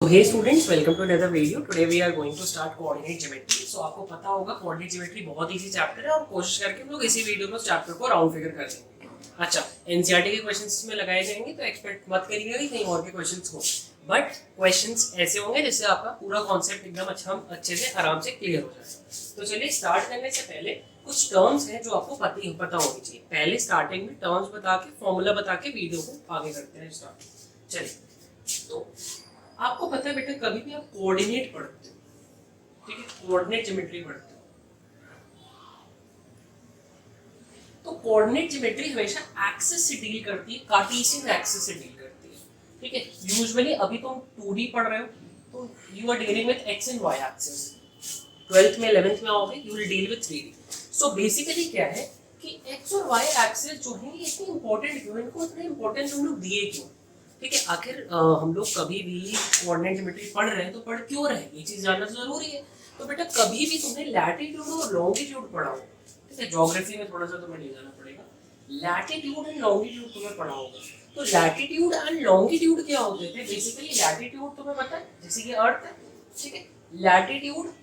hey students, welcome to another video. Today we are going to start coordinate geometry. So आपको पता होगा coordinate geometry बहुत easy chapter है और कोशिश करके हम लोग इसी वीडियो में उस चैप्टर को राउंड फिगर कर देंगे। अच्छा, एनसीईआरटी के क्वेश्चंस में लगाए जाएंगे तो एक्सपेक्ट मत करिएगा कि कहीं और के क्वेश्चंस हो, बट क्वेश्चंस ऐसे होंगे जिससे आपका पूरा कॉन्सेप्ट एकदम अच्छे से आराम से क्लियर हो जाए। तो चलिए स्टार्ट करने से पहले कुछ टर्म्स हैं जो आपको पता होनी चाहिए। पहले स्टार्टिंग में टर्म्स बता के फॉर्मूला बता के वीडियो को आगे करते हैं स्टार्ट। चलिए, तो आपको पता है बेटा, कभी भी आप कोऑर्डिनेट पढ़ते हो, ठीक है, कोऑर्डिनेट ज्योमेट्री पढ़ते हो, तो कोऑर्डिनेट ज्योमेट्री हमेशा एक्सिस से डील करती है, कार्टेशियन एक्सिस से डील करती है, ठीक है। यूजुअली अभी तुम 2D पढ़ रहे हो तो you are dealing with X and Y axis. 12th में 11th में आओगे you will deal with 3D। सो बेसिकली क्या है कि एक्स और वाई एक्सिस जो है ये इतनी इंपॉर्टेंट क्यों, इनको इतना इंपॉर्टेंस हम लोग दिए क्यों, ठीक है। आखिर हम लोग कभी भी कोऑर्डिनेट ज्योमेट्री पढ़ रहे हैं तो पढ़ क्यों रहे हैं, ये चीज जानना जरूरी है। तो बेटा कभी भी तुमने लैटिट्यूड और लॉन्गिट्यूड पढ़ा हो, ठीक है, ज्योग्राफी में थोड़ा सा तुम्हें ले जाना पड़ेगा, लैटिट्यूड एंड लॉन्गिट्यूड तुम्हें पढ़ा होगा। तो लैटिट्यूड एंड लॉन्गिट्यूड क्या होते थे? बेसिकली लैटिट्यूड तुम्हें पता है जैसे कि अर्थ है, ठीक है, लैटिट्यूड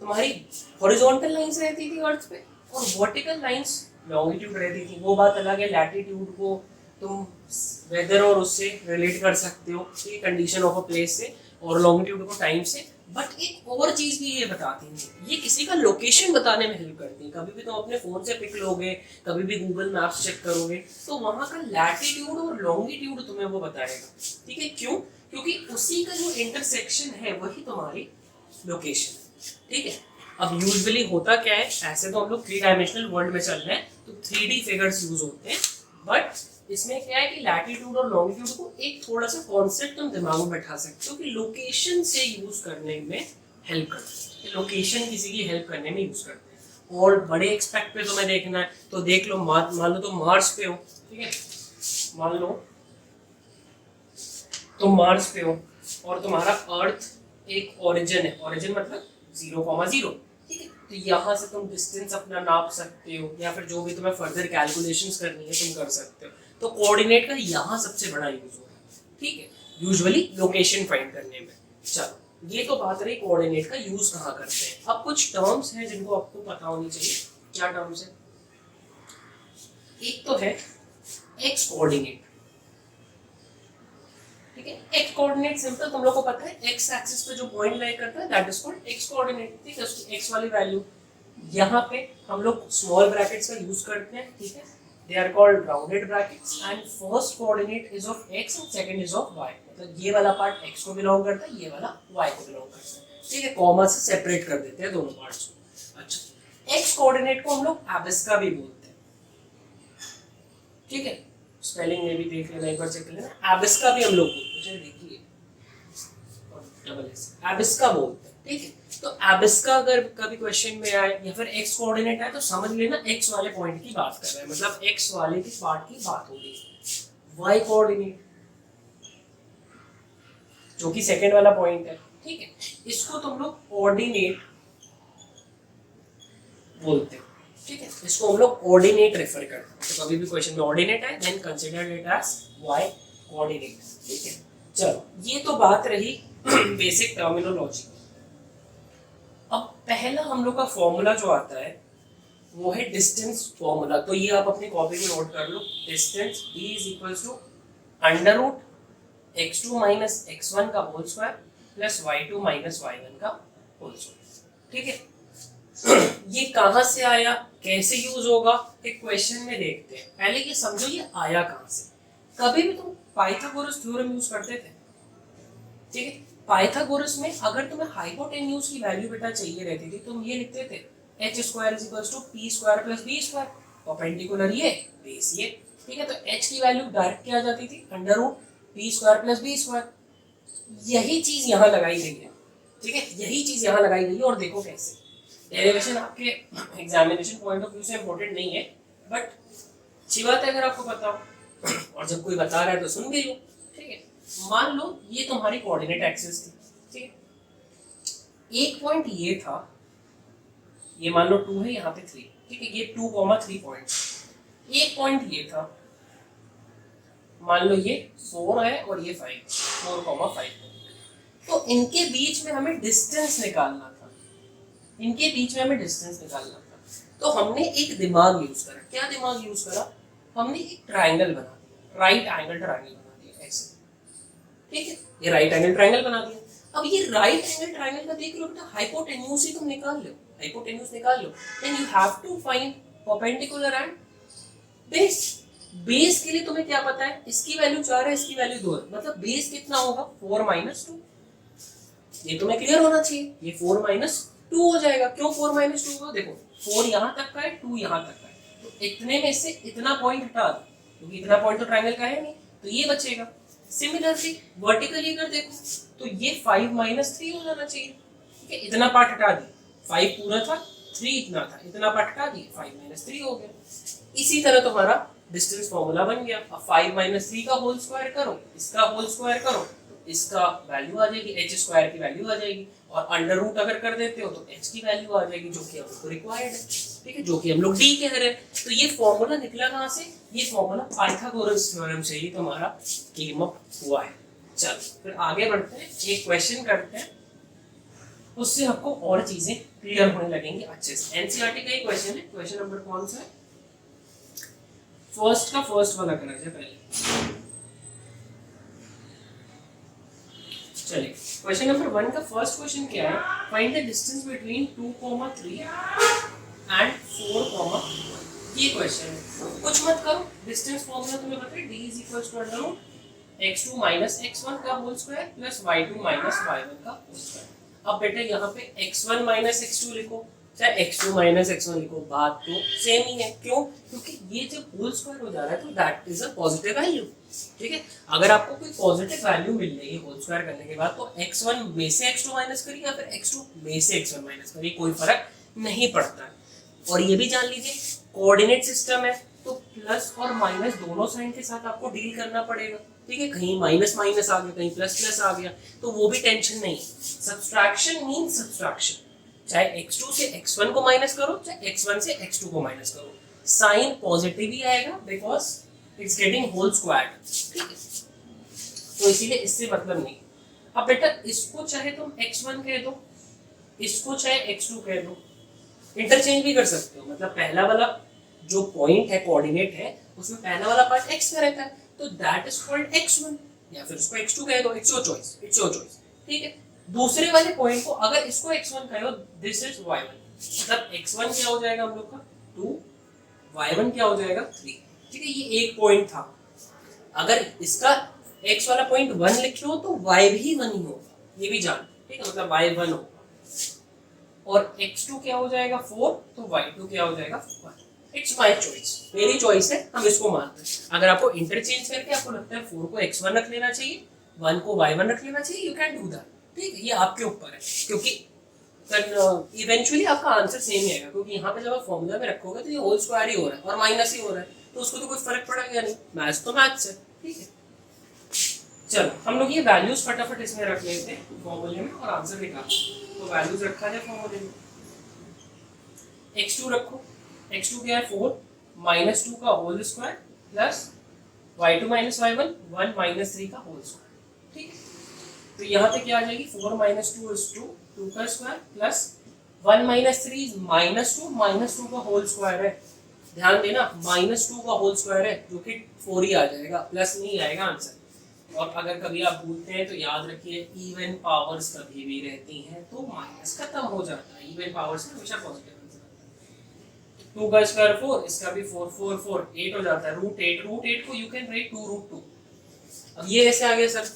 तुम्हारी हॉरिजॉन्टल लाइंस रहती थी अर्थ पे और वर्टिकल लाइंस लॉन्गिट्यूड रहती थी। वो बात अलग है, लैटिट्यूड को तुम वेदर और उससे रिलेट कर सकते हो, कंडीशन ऑफ अ प्लेस से, और लॉन्गिट्यूड को टाइम से। बट एक और चीज भी ये बताती है, ये किसी का लोकेशन बताने में हेल्प करती है। कभी भी तुम अपने फोन से पिक लोगे, कभी भी गूगल मैप्स चेक करोगे तो वहां का लैटिट्यूड और लॉन्गिट्यूड तुम्हें वो बताएगा, ठीक है। क्यों? क्योंकि उसी का जो इंटरसेक्शन है वही तुम्हारी लोकेशन है, ठीक है। अब यूजुअली होता क्या है, ऐसे तो हम लोग 3 डायमेंशनल वर्ल्ड में चल रहे हैं तो 3D फिगर्स यूज होते हैं, बट इसमें क्या है कि लैटिट्यूड और लॉन्गिट्यूड को एक थोड़ा सा कॉन्सेप्ट तुम दिमाग में बैठा सकते हो कि लोकेशन से यूज करने में हेल्प करते हैं, लोकेशन किसी की हेल्प करने में यूज करते हैं। और बड़े एक्सपेक्ट पे तुम्हें देखना है तो देख लो, मान लो तुम मार्स पे हो, ठीक है, मान लो तुम मार्स पे हो और तुम्हारा अर्थ एक ओरिजिन है, ओरिजिन मतलब 0,0, ठीक है। तो यहाँ से तुम डिस्टेंस अपना नाप सकते हो या फिर जो भी तुम्हें फर्दर कैलकुलेशंस करनी है तुम कर सकते हो। तो कोऑर्डिनेट का यहाँ सबसे बड़ा यूज होगा, ठीक है, यूजुअली लोकेशन फाइंड करने में। चलो, ये तो बात रही कोऑर्डिनेट का यूज कहाँ करते हैं। अब कुछ टर्म्स हैं जिनको आपको पता होनी चाहिए। क्या टर्म्स है? एक तो है एक्स कोऑर्डिनेट, ठीक है। एक्स कोऑर्डिनेट सिंपल तुम लोग को पता है, एक्स एक्सिस पे जो पॉइंट लाई करता है that is called x coordinate, ठीक है। उसकी एक्स वाली वैल्यू यहाँ पे हम लोग स्मॉल ब्रैकेट्स का यूज करते हैं, ठीक है। They are called rounded brackets and first coordinate is of x and second is of y। मतलब ये वाला पार्ट x को बिलोंग करता है, ये वाला y को बिलोंग करता है, ठीक है। कॉमा से सेपरेट कर देते हैं दोनों पार्ट्स को। अच्छा, x कोऑर्डिनेट को हम लोग एबिस्का भी बोलते हैं, ठीक है। स्पेलिंग में भी देख लेना, एक बार चेक कर लेना, एबिस्का भी हम लोग बोलते हैं, देखिए डबल एस, एबिस्का बोलते हैं, ठीक है। तो एबिस्का अगर कभी क्वेश्चन में आए या फिर एक्स कोऑर्डिनेट आए तो समझ लेना एक्स वाले पॉइंट की बात कर रहे हैं, मतलब एक्स वाले की पार्ट की बात हो रही है। वाई कोऑर्डिनेट जो कि सेकंड वाला पॉइंट है, ठीक है, इसको तुम लोग ऑर्डिनेट बोलते हैं, ठीक है। इसको हम लोग ऑर्डिनेट रेफर करते हैं। तो कभी भी क्वेश्चन में ऑर्डिनेट है then consider it as Y coordinate, ठीक है। चलो, ये तो बात रही बेसिक टर्मिनोलॉजी। अब पहला हम लोग का फॉर्मूला जो आता है वो है डिस्टेंस फॉर्मूला। तो ये आप अपनी कॉपी में नोट कर लो, distance d is equals to under root x2 minus x1 का whole square plus y2 minus y1 का होल स्क्वायर, ठीक है। ये कहाँ से आया, कैसे यूज होगा, एक क्वेश्चन में देखते हैं। पहले ये समझो ये आया कहाँ से। कभी भी तुम पाइथागोरस थ्योरम यूज करते थे, ठीक है। पाइथागोरस में अगर तुम्हें हाइपोटेन्यूज की वैल्यू बेटा चाहिए रहती थी, तुम ये लिखते थे h square is equals to p square plus b square, perpendicular ये बेस ये, ठीक है। तो h की वैल्यू डायरेक्ट क्या आ जाती थी, under root p square plus b square. यही चीज यहाँ लगाई गई है, ठीक है, यही चीज यहाँ लगाई गई है। और देखो कैसे, डेरिवेशन आपके एग्जामिनेशन पॉइंट ऑफ व्यू से इंपॉर्टेंट नहीं है, बट अच्छी बात है अगर आपको पता हो, और जब कोई बता रहा है तो सुन भी लो, ठीक है। मान लो ये तुम्हारी कोऑर्डिनेट एक्सिस थी, ठीक है। एक पॉइंट ये था, ये मान लो 2 है, यहाँ पे 3, ठीक है, ये 2,3 पॉइंट। एक पॉइंट ये था, मान लो ये 4 है और ये 5, 4,5, तो इनके बीच में हमें डिस्टेंस निकालना था, इनके बीच में हमें डिस्टेंस निकालना था। तो हमने एक दिमाग यूज करा। क्या दिमाग यूज करा? हमने एक ट्राइंगल बना दिया, राइट एंगल ट्राइंगल बना दिया ऐसे, ठीक है, ये राइट एंगल ट्राइंगल बना दिया। अब ये राइट एंगल ट्राइंगल का देख लो बेटा, हाइपोटेन्यूज ही तुम निकाल लो, हाइपोटेन्यूज निकाल लो, then you have to find perpendicular and base. Base के लिए तुम्हें क्या पता है, इसकी वैल्यू 4 है, इसकी वैल्यू 2 है, मतलब बेस कितना होगा 4 - 2। ये तुम्हें क्लियर होना चाहिए, ये 4 - 2 हो जाएगा। क्यों 4 - 2 होगा? देखो 4 यहाँ तक का है, 2 यहाँ तक का है, तो इतने में से इतना पॉइंट हटा दो, क्योंकि इतना पॉइंट तो ट्रायंगल का है नहीं, तो ये बचेगा। सिमिलरली वर्टिकली अगर देखो तो ये 5 - 3 हो जाना चाहिए, ठीक है, इतना पार्ट हटा दिया, 5 पूरा था, 3 इतना था, इतना पार्ट हटा दिया, 5 - 3 हो गया। इसी तरह तुम्हारा डिस्टेंस फॉर्मूला बन गया। अब 5 - 3 का होल स्क्वायर करो, इसका होल स्क्वायर करो, इसका वैल्यू आ जाएगी, h स्क्वायर की वैल्यू आ जाएगी, और अंडर रूट अगर कर देते हो तो h की वैल्यू आ जाएगी, जो कि हमको रिक्वायर्ड है, ठीक है, जो कि हम लोग d कह रहे हैं। तो ये फॉर्मूला निकला कहाँ से? ये फॉर्मूला पाइथागोरस थ्योरम से ही तुम्हारा केम अप हुआ है। चलो फिर आगे बढ़ते हैं, एक क्वेश्चन करते हैं, उससे आपको और चीजें क्लियर होने लगेंगी अच्छे से। एनसीईआरटी का एक क्वेश्चन है, क्वेश्चन नंबर कौन सा है? फर्स्ट का फर्स्ट वाला करना है पहले। चलिए क्वेश्चन नंबर 1 का फर्स्ट क्वेश्चन क्या है? Find the distance between 2, 3 and 4, ये क्वेश्चन है। कुछ मत करो, डिस्टेंस फॉर्मूला तुम्हें पता है, d = x2 - x1 का whole square plus y2 - y1 का होल स्क्वायर। अब बेटा यहाँ पे x1 - x2 लिखो, चाहे x2 - x1 लिखो, बात तो सेम ही है। क्यों? क्योंकि ये जब होल स्क्वायर हो जा रहा है तो that is a positive value, ठीक है। अगर आपको कोई पॉजिटिव वैल्यू मिल रही है होल स्क्वायर करने के बाद, तो x1 में से x2 माइनस करिए या फिर x2 में से x1 माइनस करिए, कोई फर्क नहीं पड़ता है। और ये भी जान लीजिए कोऑर्डिनेट सिस्टम है, तो प्लस और माइनस दोनों साइन के साथ आपको डील करना पड़ेगा, ठीक है। कहीं माइनस माइनस आ गया, कहीं प्लस प्लस आ गया, तो वो भी टेंशन नहीं। सब्सट्रैक्शन मींस सब्सट्रैक्शन, चाहे x2 से x1 को माइनस करो, चाहे x1 से x2 को माइनस करो, साइन पॉजिटिव ही आएगा, because it's getting whole square, ठीक है। तो इसीलिए इससे मतलब नहीं। अब बेटा इसको चाहे तुम x1 कह दो, इसको चाहे x2 कह दो, इंटरचेंज भी कर सकते हो। मतलब पहला वाला जो पॉइंट है, कोऑर्डिनेट है, उसमें पहला वाला पार्ट x का रहता है, तो दैट इज कॉल्ड x1, या फिर उसको x2 कह दो, it's your choice, it's your choice, ठीक है। दूसरे वाले पॉइंट को अगर इसको x1 कहो, दिस इज y1, मतलब x1 क्या हो जाएगा हम लोग का 2, y1 क्या हो जाएगा 3, ठीक है। ये एक पॉइंट था, अगर इसका x वाला पॉइंट 1 लिख लो तो y भी 1 ही होगा, ये भी जान, ठीक है, मतलब y 1 होगा। और x2 क्या हो जाएगा 4, तो y2 क्या हो जाएगा 1। इट्स माय चॉइस, मेरी चॉइस है, हम इसको मानते हैं। अगर आपको इंटरचेंज करके आपको लगता है 4 को x1 रख लेना चाहिए, 1 को y1 रख लेना चाहिए, यू कैन डू दैट, ठीक है, ये आपके ऊपर है। क्योंकि इवेंचुअली आपका आंसर सेम ही आएगा, क्योंकि यहाँ पे जब आप फॉर्मूला में रखोगे तो ये होल स्क्वायर ही हो रहा है और माइनस ही हो रहा है, तो उसको तो कोई फर्क पड़ेगा नहीं, मैथ्स तो मैथ्स है, ठीक है। चलो हम लोग ये वैल्यूज फटाफट इसमें रख लेते हैं फॉर्मूले में और आंसर निकालते हैं। तो वैल्यूज रखा जाए फॉर्मूले में, x2 रखो, x2 क्या है 4 - 2 का whole square plus y2 - y1 1 - 3 का होल स्क्वायर, ठीक है। तो यहाँ पे क्या आ जाएगी 4 - 2 is 2, 2 का स्क्वायर प्लस 1 - 3 -2 का होल स्क्वायर है। ध्यान देना -2 का होल स्क्वायर है, जो कि 4 ही आ जाएगा, प्लस नहीं आएगा आंसर। और अगर कभी आप भूलते हैं तो याद रखिए इवन पावर्स कभी भी रहती हैं तो माइनस खत्म हो जाता है, इवन पावर्स में हमेशा पॉजिटिव आंसर आता है। 2 का स्क्वायर 4, इसका भी 4 4 4 8 हो जाता है, √8 को यू कैन राइट 2√2। अब ये कैसे आ गया सर,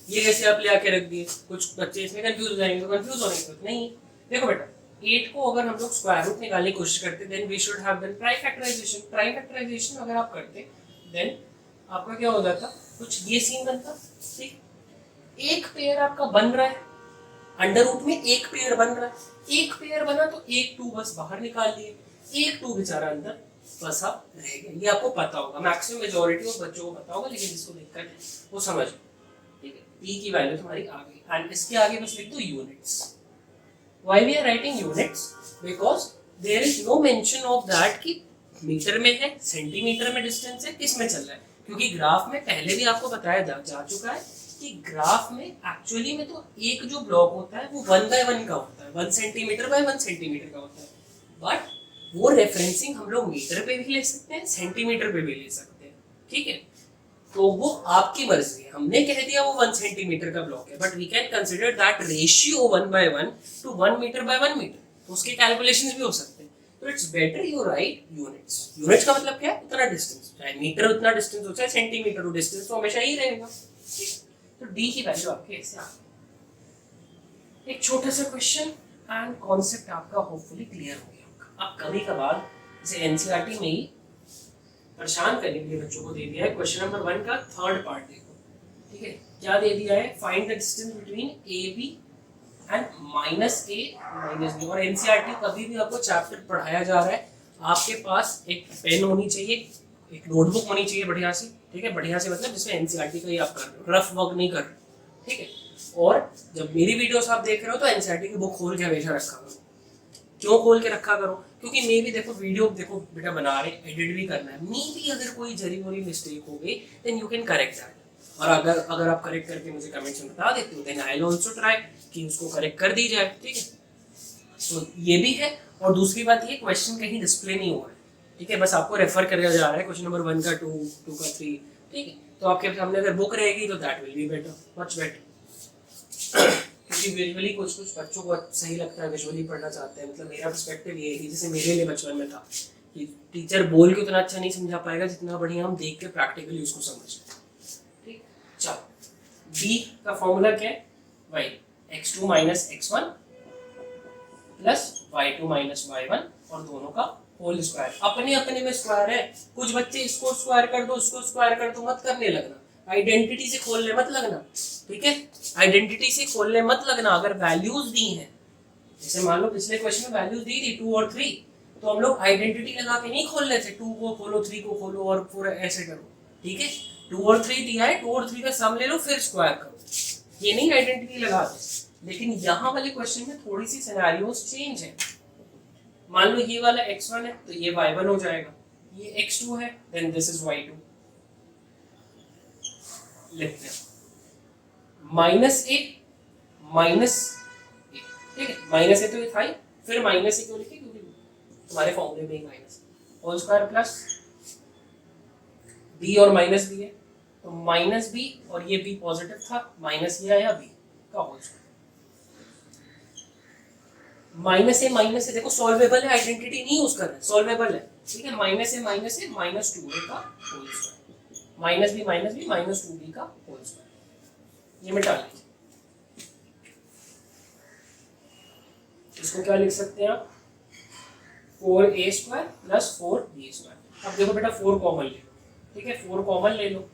ये कैसे आप ले आके रख दिए? कुछ बच्चे इसमें कंफ्यूज हो जाएंगे, तो कंफ्यूज होने की नहीं। देखो बेटा 8 को अगर हम लोग स्क्वायर रूट निकालने की कोशिश करते, then we should have done prime factorisation. Prime factorisation अगर आप करते देन आपका क्या हो जाता, कुछ ये सीन बनता, ठीक। एक पेयर आपका बन रहा है, अंडर रूट में एक पेयर बन रहा है, एक पेयर बना तो एक 2 बस बाहर निकाल लिए, एक 2 बेचारा अंदर फंसा रह गया। ये आपको पता होगा, मैक्सिमम मेजॉरिटी ऑफ बच्चों को पता होगा, लेकिन जिसको दिक्कत है वो समझ, ठीक है। p की वैल्यू तुम्हारी आ गई, एंड इसके आगे बस लिख दो units. Why we are writing units? Because there is no mention of that कि मीटर में है, सेंटीमीटर में डिस्टेंस है, किस में चल रहा है, क्योंकि ग्राफ में पहले भी आपको बताया जा चुका है कि ग्राफ में एक्चुअली में तो एक जो ब्लॉक होता है वो 1 by 1 का होता है, 1 सेंटीमीटर बाय 1 सेंटीमीटर का होता है, बट वो रेफरेंसिंग हम लोग मीटर पे भी ले सकते हैं, सेंटीमीटर पे भी ले सकते हैं, ठीक है। तो वो आपकी मर्जी है, हमने कह दिया वो 1 सेंटीमीटर का ब्लॉक है, but we can consider that ratio 1 by 1 to 1 metre by 1 metre, तो उसके कैलकुलेशंस भी हो सकते हैं। तो it's better you write units. Units का मतलब क्या है? उतना डिस्टेंस, चाहे मीटर उतना डिस्टेंस हो, चाहे सेंटीमीटर हो, डिस्टेंस तो हमेशा ही रहेगा। तो डी की वैल्यू आपके ऐसे आ गई। एक छोटा सा क्वेश्चन एंड कॉन्सेप्ट आपका होपफुली क्लियर हो गया होगा। अब कभी कभार जैसे एनसीईआरटी में ही परेशान करने के लिए बच्चों को दे दिया है क्वेश्चन नंबर 1 का थर्ड पार्ट, देखो ठीक है क्या दे दिया है, find the distance between A B and -a - b। और एनसीईआरटी कभी भी आपको चैप्टर पढ़ाया जा रहा है, आपके पास एक पेन होनी चाहिए, एक नोटबुक होनी चाहिए बढ़िया से, ठीक है, बढ़िया से मतलब जिसमें एनसीईआरटी का ही आप कर रहे हो, रफ वर्क नहीं कर रहे, ठीक है। और जब मेरी वीडियोस आप देख रहे हो तो एनसीईआरटी की बुक खोल के हमेशा रखा करो। क्यों खोल के रखा करो? क्योंकि मे भी देखो वीडियो देखो बेटा बना रहे, एडिट भी करना है, मे भी अगर कोई जरी मोरी मिस्टेक हो गई then you can correct that, और अगर आप करेक्ट करके मुझे कमेंट्स में बता देते हो then I will also try कि उसको करेक्ट कर दी जाए, ठीक है। तो ये भी है, और दूसरी बात ये क्वेश्चन कहीं डिस्प्ले नहीं हुआ है, ठीक है, बस आपको रेफर किया जा रहा है क्वेश्चन नंबर 1 का 2 का 3, ठीक है। तो आपके सामने अगर बुक रहेगी तो that will be better, much better. क्योंकि विजुअली कुछ बच्चों को सही लगता है, विजुअली पढ़ना चाहते हैं, मतलब मेरा पर्सपेक्टिव ये है, जैसे मेरे लिए बचपन में था कि टीचर बोल के उतना अच्छा नहीं समझा पाएगा जितना बढ़िया हम देख के प्रैक्टिकली उसको समझते हैं, ठीक। चलो b का फॉर्मूला क्या है, y x2 - x1 plus y2 - y1 और दोनों का होल स्क्वायर। अपने अपने में स्क्वायर है, कुछ बच्चे इसको स्क्वायर कर दो, इसको स्क्वायर कर दो, मत करने लगना, आइडेंटिटी से खोलने मत लगना, ठीक है, आइडेंटिटी से खोलने मत लगना। अगर वैल्यूज दी हैं, जैसे मान लो पिछले क्वेश्चन में वैल्यूज दी थी 2 और 3, तो हम लोग आइडेंटिटी लगा के नहीं खोल रहे थे, 2 को खोलो 3 को खोलो और पूरा ऐसे करो, ठीक है। 2 और 3 दिया है, 2 और 3 का सम ले लो फिर स्क्वायर करो, ये नहीं आइडेंटिटी लगा दो। लेकिन यहाँ वाले क्वेश्चन में थोड़ी सी सिनेरियोस चेंज है। मान लो ये वाला x1 है तो ये y1 हो जाएगा, ये x2 है देन दिस इज y2, लिखते हैं -a ठीक है, माइनस है तो ये था ही, फिर माइनस से क्यों लिखे, क्योंकि तुम्हारे फॉर्मूले में ही minus, whole square plus b और माइनस b है तो माइनस b, और ये b पॉजिटिव था, माइनस ये आया b का होल स्क्वायर। माइनस है देखो सॉल्वेबल है, आइडेंटिटी नहीं यूज कर रहे, सॉल्वेबल है, ठीक है। -a - -2a का होल स्क्वायर, -b -2b का होल स्क्वायर, ये मिटा लीजिए। इसको क्या लिख सकते हैं आप, 4a² + 4b²। अब देखो बेटा 4 कॉमन ले लो, ठीक है, 4 कॉमन ले लो,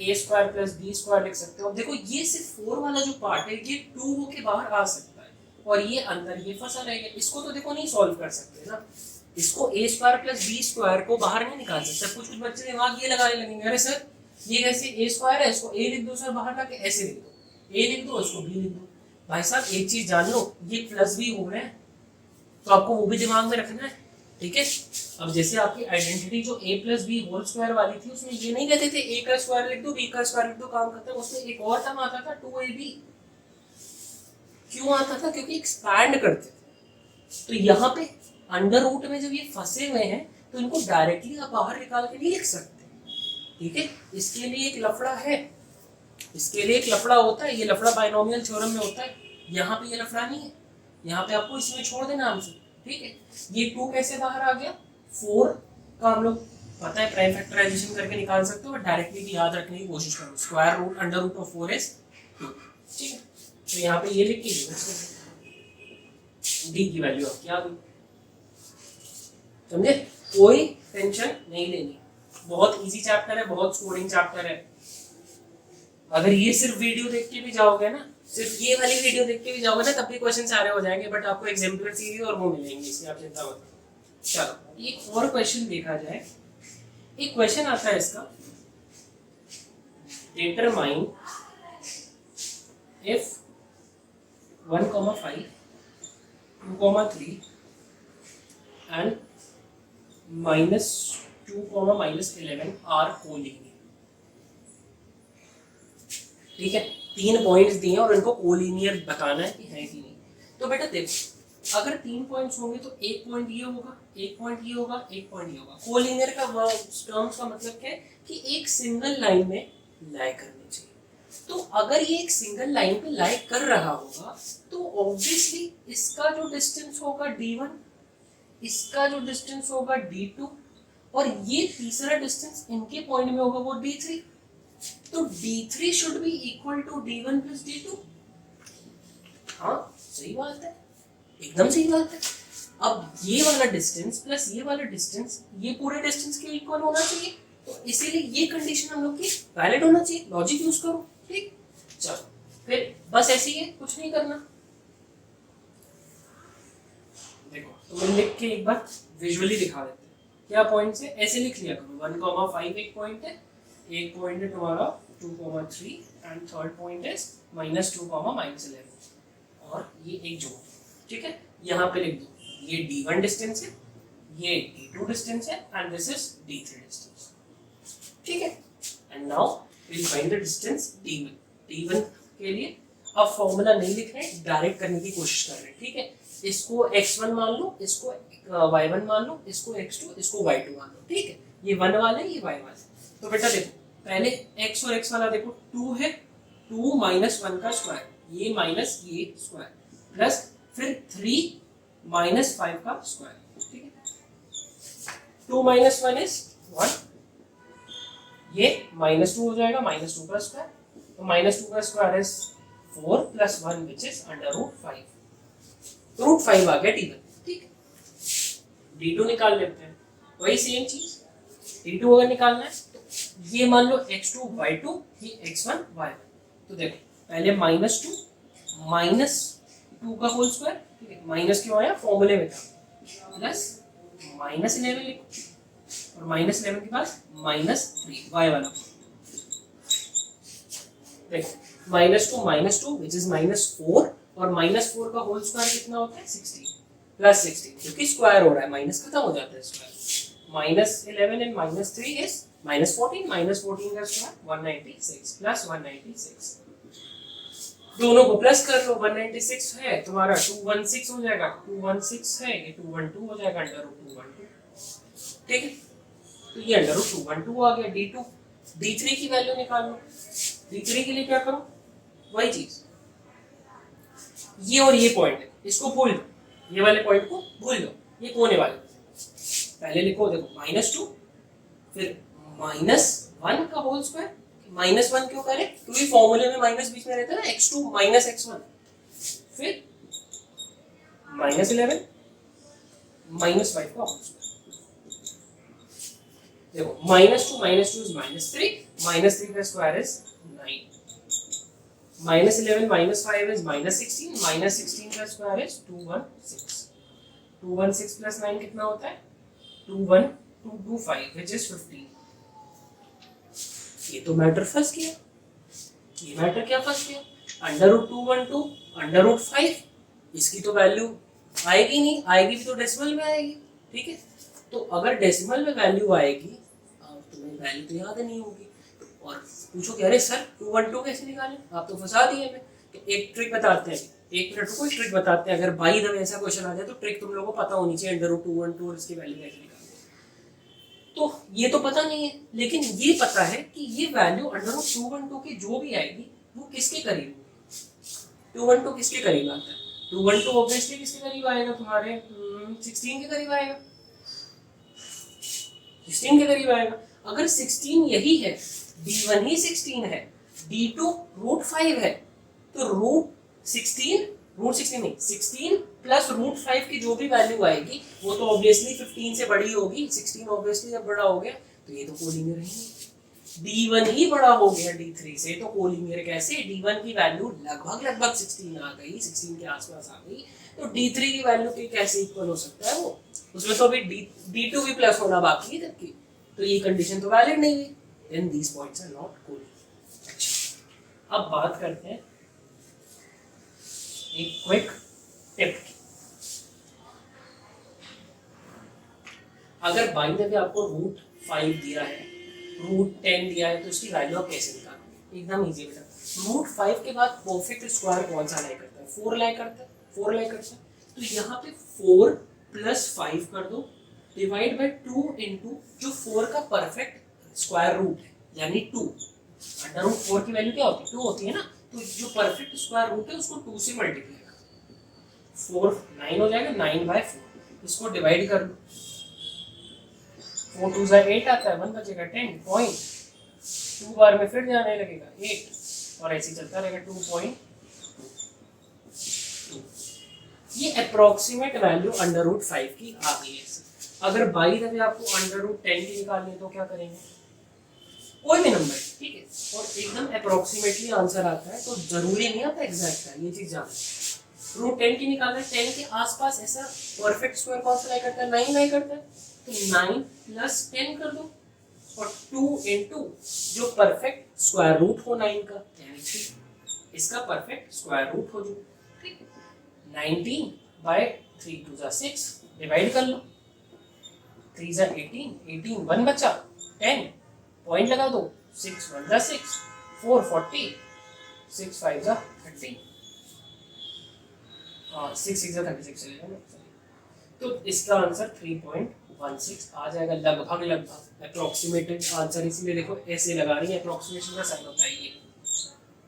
a² + b² लिख सकते हो। अब देखो ये सिर्फ 4 वाला जो पार्ट है ये 2 होके बाहर आ सकता है और ये अंदर ये फंसा रहेगा, इसको तो देखो नहीं सॉल्व कर सकते ना, इसको a² + b² को बाहर नहीं निकाल सकते। कुछ बच्चे दिमाग ये लगाने लगेंगे, अरे सर ये कैसे a² है, इसको a लिख दो सर, बाहर लाके ऐसे लिख दो, a लिख दो इसको b लिख दो। भाई साहब एक चीज जान लो, ये प्लस भी हो रहे हैं तो आपको वो भी दिमाग में रखना है, ठीक है। अब जैसे आपकी आइडेंटिटी जो a + b होल स्क्वायर वाली थी उसमें ये नहीं कहते थे a का स्क्वायर लिख दो b का स्क्वायर लिख दो, काम खत्म। उसमें एक और टर्म आता था 2ab, क्यों आता था, क्योंकि एक्सपैंड करते थे। तो यहाँ पे अंडर रूट में जब ये फंसे हुए हैं तो इनको डायरेक्टली आप बाहर निकाल के नहीं लिख सकते, ठीक है। इसके लिए एक लफड़ा है, इसके लिए एक लफड़ा होता है, ये लफड़ा बाइनोमियल थ्योरम में होता है, यहाँ पे ये लफड़ा नहीं है, यहाँ पे आपको इसमें छोड़ देना आंसर, ठीक है। ये 2 कैसे बाहर आ गया, 4 का हम लोग पता है प्राइम फैक्टराइजेशन करके निकाल सकते हो, डायरेक्टली भी याद रखने की कोशिश करो, square root under root of 4 is 2, ठीक है। तो यहाँ पे ये लिख के डी की वैल्यू आपकी आ गई, समझे, कोई टेंशन नहीं लेनी, बहुत इजी चैप्टर है, बहुत स्कोरिंग चैप्टर है। अगर ये सिर्फ वीडियो देख के भी जाओगे ना, सिर्फ ये वाली वीडियो देख के भी जाओगे ना, तब भी क्वेश्चन सारे हो जाएंगे, बट आपको एग्जाम्पलर सीरीज और वो मिलेंगे, इसलिए आप चिंता मत करो। चलो एक और क्वेश्चन देखा जाए। एक क्वेश्चन आता है इसका, determine if 1,5 2,3 and -2, -11 are collinear, ठीक है, 3 पॉइंट्स दिए और इनको कोलिनियर बताना है कि है कि नहीं। तो बेटा देखो, अगर 3 पॉइंट्स होंगे तो एक पॉइंट ये होगा, एक पॉइंट ये होगा, एक पॉइंट ये होगा। कोलिनियर का टर्म्स का मतलब क्या है कि एक सिंगल लाइन में लाई करनी चाहिए। तो अगर ये एक सिंगल लाइन पे लाई कर रहा होगा तो ऑब्वियसली इसका जो डिस्टेंस होगा d1, इसका जो डिस्टेंस होगा d2, और ये तीसरा डिस्टेंस इनके पॉइंट में होगा वो d3। तो d3 should be equal to d1 plus d2। हाँ सही बात है, एकदम सही बात है। अब ये वाला डिस्टेंस प्लस ये वाला डिस्टेंस ये पूरे डिस्टेंस के इक्वल होना चाहिए, तो इसीलिए ये कंडीशन हम लोग की वैलिड होना चाहिए। लॉजिक यूज करो, ठीक। चलो फिर बस ऐसे ही है, कुछ नहीं करना। देखो तो मैं लिख के एक बार विजुअली दिखा देते हैं क्या पॉइंट्स है। ऐसे लिख लिया करो, 1,5 एक पॉइंट है, एक पॉइंट है तुम्हारा 2,3 एंड थर्ड पॉइंट है -2, -11 और ये एक जोड़, ठीक है। यहाँ पे लिख दो ये d1 डिस्टेंस है, ये d2 डिस्टेंस है and this is d3 distance, ठीक है। And now will find the distance d1। d1 के लिए अब फॉर्मूला नहीं लिख रहे हैं, डायरेक्ट करने की कोशिश कर रहे हैं, ठीक है। इसको x1 मान लो, इसको y1 मान लो, इसको x2, इसको y2 मान लो, ठीक है। ये 1 वाला है, ये y वाला है। तो बेटा देखो पहले x और x वाला देखो, 2 है, 2 माइनस 1 का स्क्वायर, ये माइनस ये स्क्वायर, प्लस फिर 3 माइनस 5 का स्क्वायर, ठीक है। 2 माइनस 1 इज 1, ये -2 हो जाएगा, -2 का स्क्वायर, तो -2 का square is 4 plus 1 which is √5। √5 आ गया d1, ठीक। d2 निकाल लेते हैं, वही सेम चीज। d2 अगर निकालना है तो ये मान लो x2 y2, ये x1 y1। तो देखो पहले -2 -2 का होल स्क्वायर, ठीक है, माइनस क्यों आया फॉर्मूले में था, प्लस -11 लिखो और -11 के पास -3 y वाला। देखो -2 विच इज -4 और -4 का होल स्क्वायर कितना होता है 16 प्लस 16, क्योंकि स्क्वायर हो रहा है माइनस खत्म हो जाता है स्क्वायर। -11 एंड -3 इज -14, -14 का स्क्वायर 196 प्लस 196, दोनों को प्लस कर लो। 196 है तुम्हारा 216 हो जाएगा, 216 है ये 212 हो जाएगा, √212, ठीक है। तो ये √212 आ गया। d2 d3 की वैल्यू निकाल लो। d3 के लिए क्या करो, वही चीज, ये और ये पॉइंट है, इसको भूल दो, ये वाले पॉइंट को भूल दो, ये कोने वाले पहले लिखो। देखो -2 फिर -1 का होल स्क्वायर, -1 क्यों करें क्योंकि फॉर्मूले में माइनस बीच में रहता है ना, x2 -x1, फिर -11 -5 का होल स्क्वायर। देखो -2 इज -3 का स्क्वायर इज 9, -11 -5 इज -16, -16 का स्क्वायर इज 216, 216 प्लस 9 कितना होता है 21225 विच इज 15। ये तो मैटर फंस गया, ये मैटर क्या फंस गया, √212 √5, इसकी तो वैल्यू आएगी नहीं, आएगी भी तो डेसिमल में आएगी, ठीक है। तो अगर डेसिमल में वैल्यू आएगी तुम्हें वैल्यू तो याद नहीं होगी, और पूछो कि अरे सर 212 कैसे निकालें, आप तो फंसा दिए हमें। तो एक ट्रिक बताते हैं, एक मिनट को ट्रिक बताते हैं, अगर बाई द वे ऐसा क्वेश्चन आ जाए तो ट्रिक तुम लोगों को पता होनी चाहिए, √212 और इसकी वैल्यू कैसे निकालनी। तो ये तो पता नहीं है, लेकिन ये पता है कि ये वैल्यू √212 की जो भी आएगी वो किसके करीब होगी, 212 किसके करीब आता है, 212 ऑब्वियसली किसके करीब आएगा, तुम्हारे 16 के करीब आएगा, 16 के करीब आएगा। अगर 16 यही है, d1 ही 16 है, d2 √5 है, तो √16 प्लस √5 की जो भी वैल्यू आएगी वो तो ऑब्वियसली 15 से बड़ी होगी, 16 ऑब्वियसली जब बड़ा हो गया तो ये तो कोलिनियर है। d1 ही बड़ा हो गया d3 से, तो कोलिनियर कैसे, d1 की वैल्यू लगभग 16 आ गई, 16 के आसपास आ गई, तो d3 की वैल्यू के कैसे इक्वल हो सकता है वो, उसमें तो अभी d2 भी प्लस होना बाकी है जबकि, तो ये कंडीशन तो वैलिड नहीं हुई, then these points are not collinear. अच्छा अब बात करते हैं एक क्विक टिप की। अगर बाई द वे आपको √5 दिया है, √10 दिया है, तो उसकी वैल्यू आप कैसे निकालोगे। एकदम इजी बेटा। रूट 5 के बाद परफेक्ट स्क्वायर कौन सा लाई करता है? 4 लाई करता है, 4 लाई करता है। तो यहाँ पे 4 प्लस 5 कर दो डिवाइड बाय 2 इंटू जो 4 का परफेक्ट स्क्वायर रूट है यानी 2। अंडर रूट 4 की वैल्यू क्या होती है? 2 होती है ना। तो जो परफेक्ट स्क्वायर रूट है उसको 2 से मल्टीप्लाई कर, 4 9 हो जाएगा, 9/4। इसको डिवाइड कर लो, 4 2 8 आता है, 1 बचेगा 10 पॉइंट, 2 बार में फिर जाने लगेगा 8 और ऐसे चलता रहेगा 2.2। ये अप्रोक्सीमेट वैल्यू अंडर रूट 5 की आ गई है। अगर बाई द वे आपको अंडर रूट 10 की निकालनी है तो क्या करेंगे? कोई भी नंबर, ठीक है, और एकदम अप्रोक्सीमेटली आंसर आता है तो जरूरी नहीं आता एग्जैक्ट है, ये चीज जानो। रूट 10 की निकालना है, 10 के आसपास ऐसा परफेक्ट स्क्वायर कौन सा लाई करता है? 9 लाई करता है। तो 9 प्लस 10 कर दो और 2 इंटू जो परफेक्ट स्क्वायर रूट हो 9 का यानी 3, इसका परफेक्ट स्क्वायर रूट हो जो, ठीक है। 19/3 2 6 डिवाइड कर लो, 3 18 18 1 बचा 10 पॉइंट लगा दो, 6 1 6 4 40 6 5 30 6 6 36 चलेगा ना। तो इसका आंसर 3.16 आ जाएगा, लगभग लगभग अप्रोक्सीमेटेड आंसर। इसलिए देखो ऐसे लगा रही है, अप्रोक्सीमेशन का साइन होता है ये,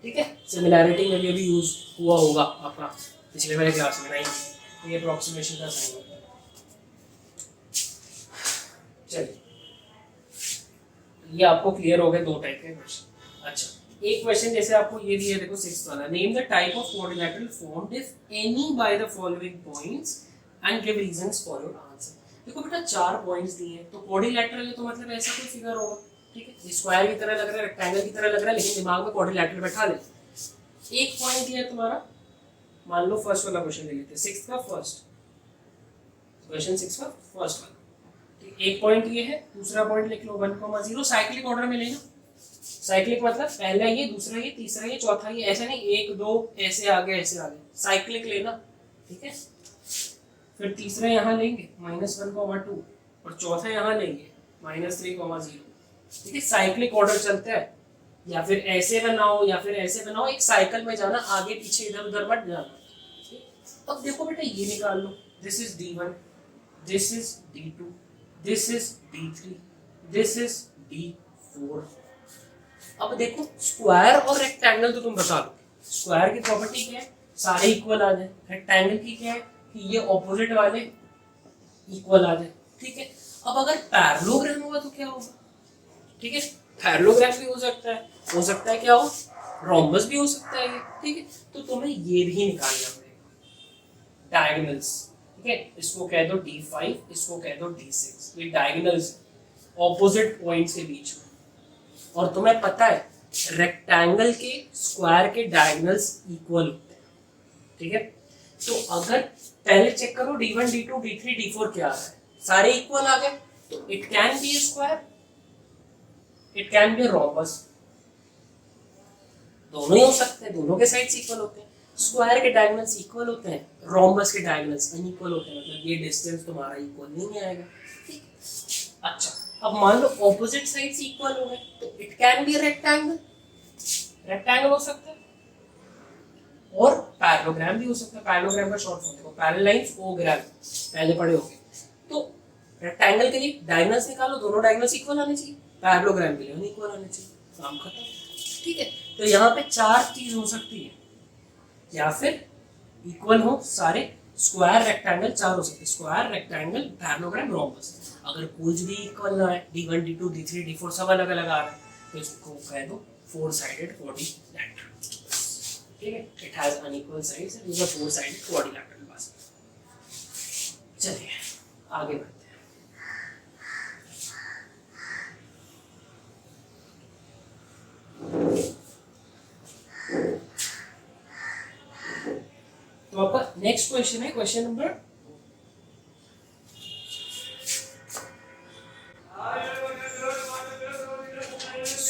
ठीक है। सिमिलैरिटी में भी यूज हुआ होगा आपका पिछले वाले क्लास में, नहीं ये अप्रोक्सीमेशन का साइन होता है। चलिए ये आपको क्लियर हो गए 2 टाइप के क्वेश्चन। अच्छा, एक क्वेश्चन जैसे आपको ये दिया देखो 6th वाला, name the type of quadrilateral formed if any by the following points and give reasons for your answer. देखो बेटा 4 पॉइंट्स दिए हैं तो क्वाड्रिलेटरल है तो मतलब ऐसा कोई फिगर होगा, ठीक है। स्क्वायर की तरह लग रहा है, रेक्टेंगल की तरह लग रहा है, लेकिन दिमाग में क्वाड्रिलेटरल बैठा ले। एक पॉइंट दिया है तुम्हारा, मान लो फर्स्ट वाला क्वेश्चन ले लेते हैं, 6th का फर्स्ट क्वेश्चन, 6 का फर्स्ट वाला, एक पॉइंट ये है, दूसरा पॉइंट लिख लो 1,0 साइक्लिक ऑर्डर में लेना। साइक्लिक मतलब पहला ये, दूसरा ये, तीसरा ये, चौथा ये, ऐसा नहीं 1 2 ऐसे आगे ऐसे आगे, साइक्लिक लेना, ठीक है। फिर तीसरा यहाँ लेंगे -1,2 और चौथा यहाँ लेंगे -3,0, ठीक है। साइक्लिक ऑर्डर चलता है, या फिर ऐसे बनाओ या फिर ऐसे बनाओ, एक साइकिल में जाना, आगे पीछे इधर उधर मत जाना। अब देखो बेटा ये निकाल लो, this is D1, this is D2, this is D3, this is D4। अब देखो स्क्वायर और रेक्टेंगल तो तुम बता लो, स्क्वायर की प्रॉपर्टी क्या है? सारे इक्वल आ जाए। रेक्टेंगल की क्या है कि ये ऑपोजिट वाले इक्वल आ जाए, ठीक है। अब अगर पैरेललोग्राम हुआ तो क्या होगा? ठीक है, पैरेललोग्राम भी हो सकता है क्या हो, रोम्बस भी हो सकता है, ठीक है। तो तुम्हें ये भी निकालना पड़ेगा, डायगोनल्स, ठीक है। इसको कह दो D5, इसको कह दो D6, ये डायगोनल्स ऑपोजिट पॉइंट्स के बीच में। और तुम्हें पता है रेक्टेंगल के स्क्वायर के डायगोनल्स इक्वल होते हैं, ठीक है। तो अगर पहले चेक करो D1 D2 D3 D4 क्या आ रहा है, सारे इक्वल आ गए, तो it can be square, it can be rhombus, दोनों ही हो सकते हैं, दोनों के साइड्स इक्वल होते हैं। स्क्वायर के डायगोनल्स इक्वल होते हैं, रोम्बस के डायगोनल्स अनइक्वल होते हैं, मतलब ये डिस्टेंस तुम्हारा इक्वल नहीं आएगा, ठीक। अच्छा, अब मान लो ऑपोजिट साइड्स इक्वल हो गए तो it can be rectangle, rectangle हो सकता है, और पैरेललोग्राम भी हो सकता है। पैरेललोग्राम का शॉर्ट फॉर्म देखो, पैरेलल लाइंस ओग्राम, पहले पढ़े होंगे। तो रेक्टेंगल के लिए डायगोनल्स निकालो, दोनों डायगोनल्स इक्वल आने चाहिए, पैरेललोग्राम के लिए अनइक्वल आने चाहिए, काम खत्म, ठीक है। तो यहाँ पे 4 चीज हो सकती है, या फिर इक्वल हो सारे, स्क्वायर रेक्टेंगल 4 हो सकते हैं, स्क्वायर रेक्टेंगल पैरेललोग्राम रोम्बस। अगर कुछ भी इक्वल ना है, D1 D2 D3 D4 सब अलग अलग आ रहा है, तो इसको कह दो 4-sided quadrilateral, ठीक है। It has unequal sides and is a 4-sided quadrilateral बस। चलिए आगे बढ़ते हैं। तो आपका नेक्स्ट क्वेश्चन है question number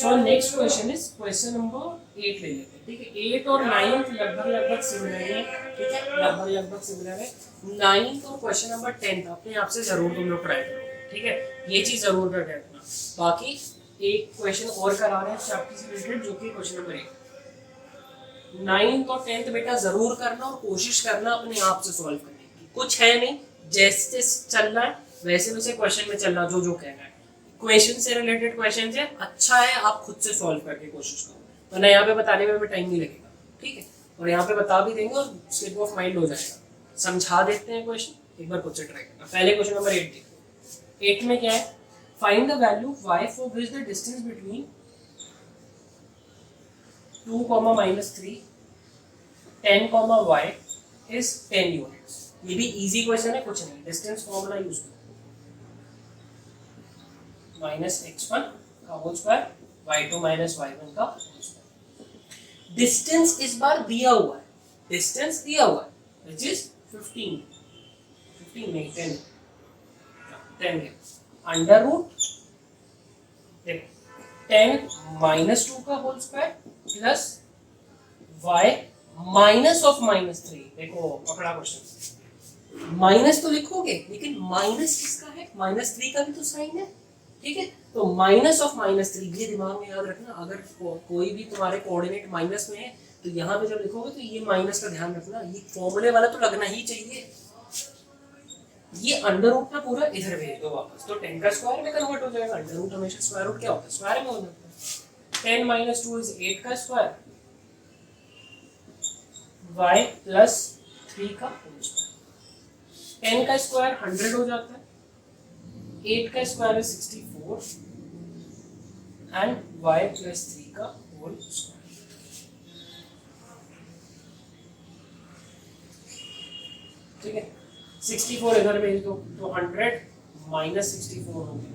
next question is question number 8 ले लेते हैं, ठीक है। 8 और 9 लगभग सिमिलर है, ठीक है, लगभग सिमिलर है। 9 और क्वेश्चन नंबर 10 अपने आप से जरूर तुम लोग ट्राई करो, ठीक है, ये चीज जरूर कर रखना। बाकी एक क्वेश्चन और करा रहे हैं चैप्टर से रिलेटेड, जो कि क्वेश्चन नंबर 8। 9th और 10th बेटा जरूर करना और कोशिश करना अपने आप से सॉल्व करने की, कुछ है नहीं, जैसे जैसे चल रहा है वैसे वैसे क्वेश्चन में चलना, जो जो कहना है क्वेश्चन से रिलेटेड क्वेश्चन है, अच्छा है आप खुद से सॉल्व करके कोशिश करो, वरना यहाँ पे बताने में टाइम नहीं लगेगा, ठीक है। और यहाँ पे बता भी देंगे और स्लिप ऑफ माइंड हो जाएगा। समझा देते हैं क्वेश्चन, एक बार खुद से ट्राई करना। पहले क्वेश्चन नंबर 8 देखो। 8 में क्या है, find the value y for which the distance between 2, -3, 10, y is 10 units. ये भी इजी क्वेश्चन है, कुछ नहीं, डिस्टेंस फॉर्मूला यूज करो, -x1 का होल स्क्वायर, y2 - y1 का होल स्क्वायर। डिस्टेंस इस बार दिया हुआ है, डिस्टेंस दिया हुआ है which is 15 नहीं 10 है, अंडर रूट 10 - 2 का होल स्क्वायर प्लस y -3। देखो पकड़ा क्वेश्चन, माइनस तो लिखोगे लेकिन माइनस किसका है, -3 का भी तो साइन है, ठीक है। तो -3 ये दिमाग में याद रखना, अगर कोई भी तुम्हारे कोऑर्डिनेट माइनस में है तो यहाँ पे जब लिखोगे तो ये माइनस का ध्यान रखना, ये फॉर्मूले वाला तो लगना ही चाहिए। ये अंडर रूट ना पूरा इधर भेज दो वापस, तो 10 का स्क्वायर में कन्वर्ट हो जाएगा। अंडर रूट हमेशा स्क्वायर रूट क्या होता है, स्क्वायर में हो जाता है। 10 - 2 इज 8 का स्क्वायर, y + 3 का होल स्क्वायर। 10 का स्क्वायर 100 हो जाता है, 8 का स्क्वायर है 64 एंड y + 3 का होल स्क्वायर। ठीक है, 64 इधर भेज दो तो 100 - 64 हो गया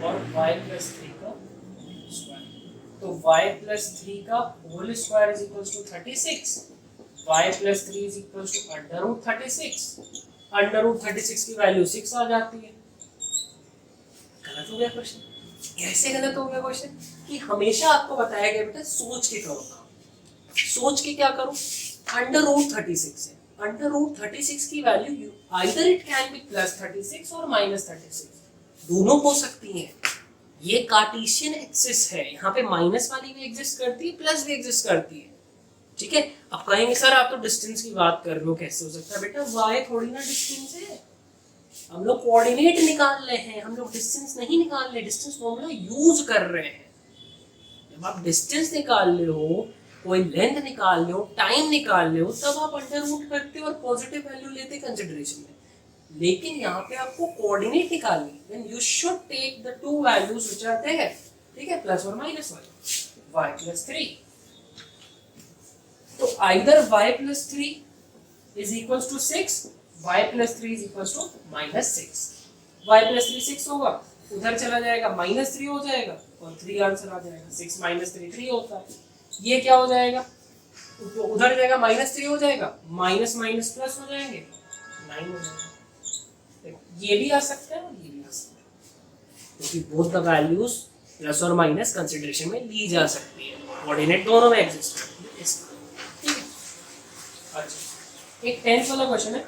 और y + 3 का स्क्वायर। तो y + 3 का whole square is equal to 36, y + 3 is equal to √36। √36 की वैल्यू 6 आ जाती है। गलत हो गया क्वेश्चन। कैसे गलत हो गया क्वेश्चन कि हमेशा आपको बताया गया बेटा सोच के करो, सोच के क्या करो, √36 है, √36 की value either it can be +36 और -36, दोनों हो सकती हैं। ये कार्टेशियन एक्सिस है, यहाँ पे माइनस वाली भी एग्जिस्ट करती है, प्लस भी एग्जिस्ट करती है, ठीक है। अब कहेंगे सर आप तो डिस्टेंस की बात कर रहे हो, कैसे हो सकता है बेटा, y थोड़ी ना डिस्टेंस है, हम लोग कोऑर्डिनेट निकाल रहे हैं, हम लोग डिस्टेंस नहीं निकाल रहे, डिस्टेंस फॉर्मूला यूज कर रहे हैं। जब आप डिस्टेंस निकाल रहे हो, कोई लेंथ निकाल रहे हो, टाइम निकाल रहे हो, तब आप अंडर रूट करते हो और पॉजिटिव वैल्यू लेते कंसिडरेशन में। लेकिन यहाँ पे आपको कोऑर्डिनेट निकालनी, then you should take the two values which are there, ठीक है, प्लस और माइनस वाले, y + 3। तो either y + 3 is equals to 6, y + 3 is equals to -6। y + 3 6 होगा, उधर चला जाएगा -3 हो जाएगा और 3 आंसर आ जाएगा। 6 - 3 3 होता है, ये क्या हो जाएगा, तो उधर जाएगा -3 हो जाएगा, माइनस माइनस प्लस हो जाएंगे, 9 हो जाएगा। ये भी आ सकता है और ये भी आ सकता है, क्योंकि बोथ द वैल्यूज प्लस और माइनस कंसीडरेशन में ली जा सकती है, कोऑर्डिनेट दोनों में एग्जिस्ट करती है, ठीक है। अच्छा, एक 10th वाला क्वेश्चन है,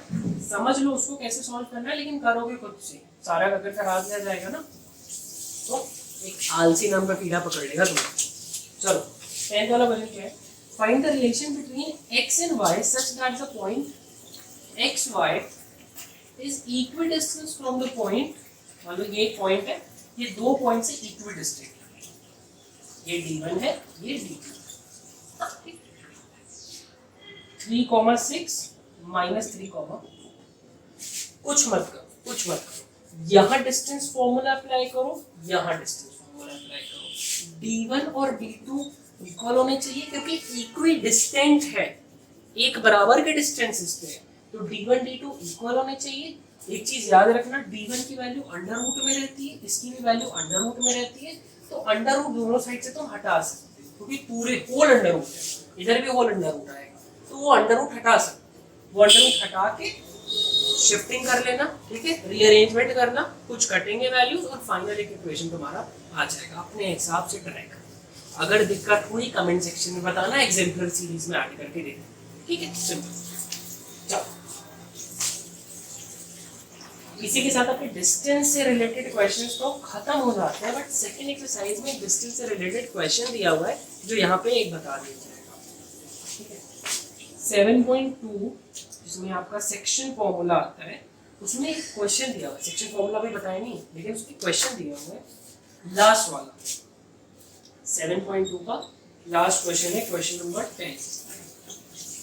समझ लो उसको कैसे सॉल्व करना है, लेकिन करोगे खुद से, सारा अगर करा दिया जाएगा ना तो एक आलसी नाम का कीड़ा पकड़ लेगा तुम्हें। चलो 10th वाला क्वेश्चन क्या है, find the relation between x and y such that the point x y is equidistance from the point, मान लो ये एक पॉइंट है, ये दो पॉइंट से इक्विडिस्टेंट है, ये d1 है, ये d2। 3,6 -3, कुछ मत करो, यहाँ डिस्टेंस फॉर्मूला अप्लाई करो, यहाँ डिस्टेंस फॉर्मूला अप्लाई करो। d1 और d2 इक्वल होने चाहिए क्योंकि इक्विडिस्टेंट है, एक बराबर के डिस्टेंसेस पे है, तो d1 d2 इक्वल होने चाहिए। एक चीज याद रखना, d1 की वैल्यू अंडर रूट में रहती है, इसकी भी वैल्यू अंडर रूट में रहती है, तो अंडर रूट दोनों साइड से तुम हटा सकते हो क्योंकि पूरे होल अंडर रूट है, इधर भी होल अंडर रूट आएगा, तो वो अंडर रूट हटा सकते हो, वो अंडर रूट हटा के शिफ्टिंग कर लेना, ठीक है, रीअरेंजमेंट करना, कुछ कटेंगे वैल्यूज और फाइनल एक इक्वेशन तुम्हारा आ जाएगा। अपने हिसाब से ट्राई करना, अगर दिक्कत हुई कमेंट सेक्शन में बताना, एग्जाम्पलर सीरीज में ऐड करके देना, ठीक है, सिंपल। चलो इसी के साथ आपके डिस्टेंस से रिलेटेड क्वेश्चंस तो खत्म हो जाते हैं, बट सेकंड एक्सरसाइज में डिस्टेंस से रिलेटेड क्वेश्चन दिया हुआ है जो यहाँ पे एक बता दिया जाएगा। ठीक है, 7.2 जिसमें आपका सेक्शन फॉर्मूला आता है, उसमें एक क्वेश्चन दिया हुआ है। सेक्शन फॉर्मूला भी बताया नहीं, लेकिन उसमें क्वेश्चन दिया हुआ है लास्ट वाला। 7.2 का लास्ट क्वेश्चन है, क्वेश्चन नंबर 10।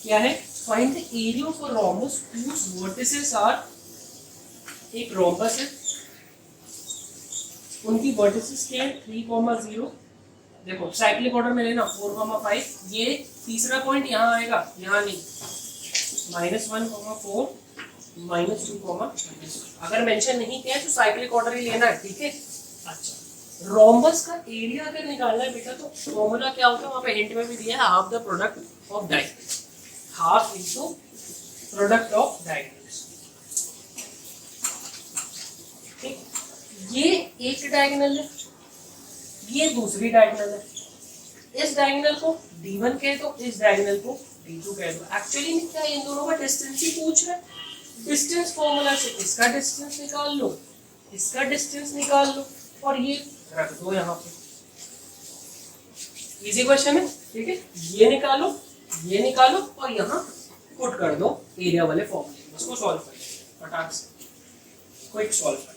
क्या है? Find the area of a rhombus whose vertices are, एक रोम्बस है, उनकी वर्टिसेस क्या है 3,0। देखो साइक्लिक ऑर्डर में लेना 4,5। ये तीसरा पॉइंट यहाँ आएगा, यहाँ नहीं, -1,4 -2, अगर मेंशन नहीं किया है तो साइक्लिक ऑर्डर ही लेना है। ठीक है, अच्छा रोम्बस का एरिया अगर निकालना है बेटा तो फॉर्मूला क्या होता है, वहाँ पे हिंट में भी दिया है, half the product of diagonals, half into product of diagonals. ठीक, ये एक डायगोनल है, ये दूसरी डायगोनल है। इस डायगोनल को D1 कह दो, इस डायगोनल को D2 कह दो। एक्चुअली में क्या इन दोनों का डिस्टेंस ही पूछ रहा है। डिस्टेंस फॉर्मूला से इसका डिस्टेंस निकाल लो, इसका डिस्टेंस निकाल लो और ये रख दो यहाँ पे। इजी क्वेश्चन है। ठीक है, ये निकालो, ये निकालो और यहाँ पुट कर दो एरिया वाले फॉर्मूले, उसको सॉल्व कर दो फटाक से, क्विक सॉल्व कर दो।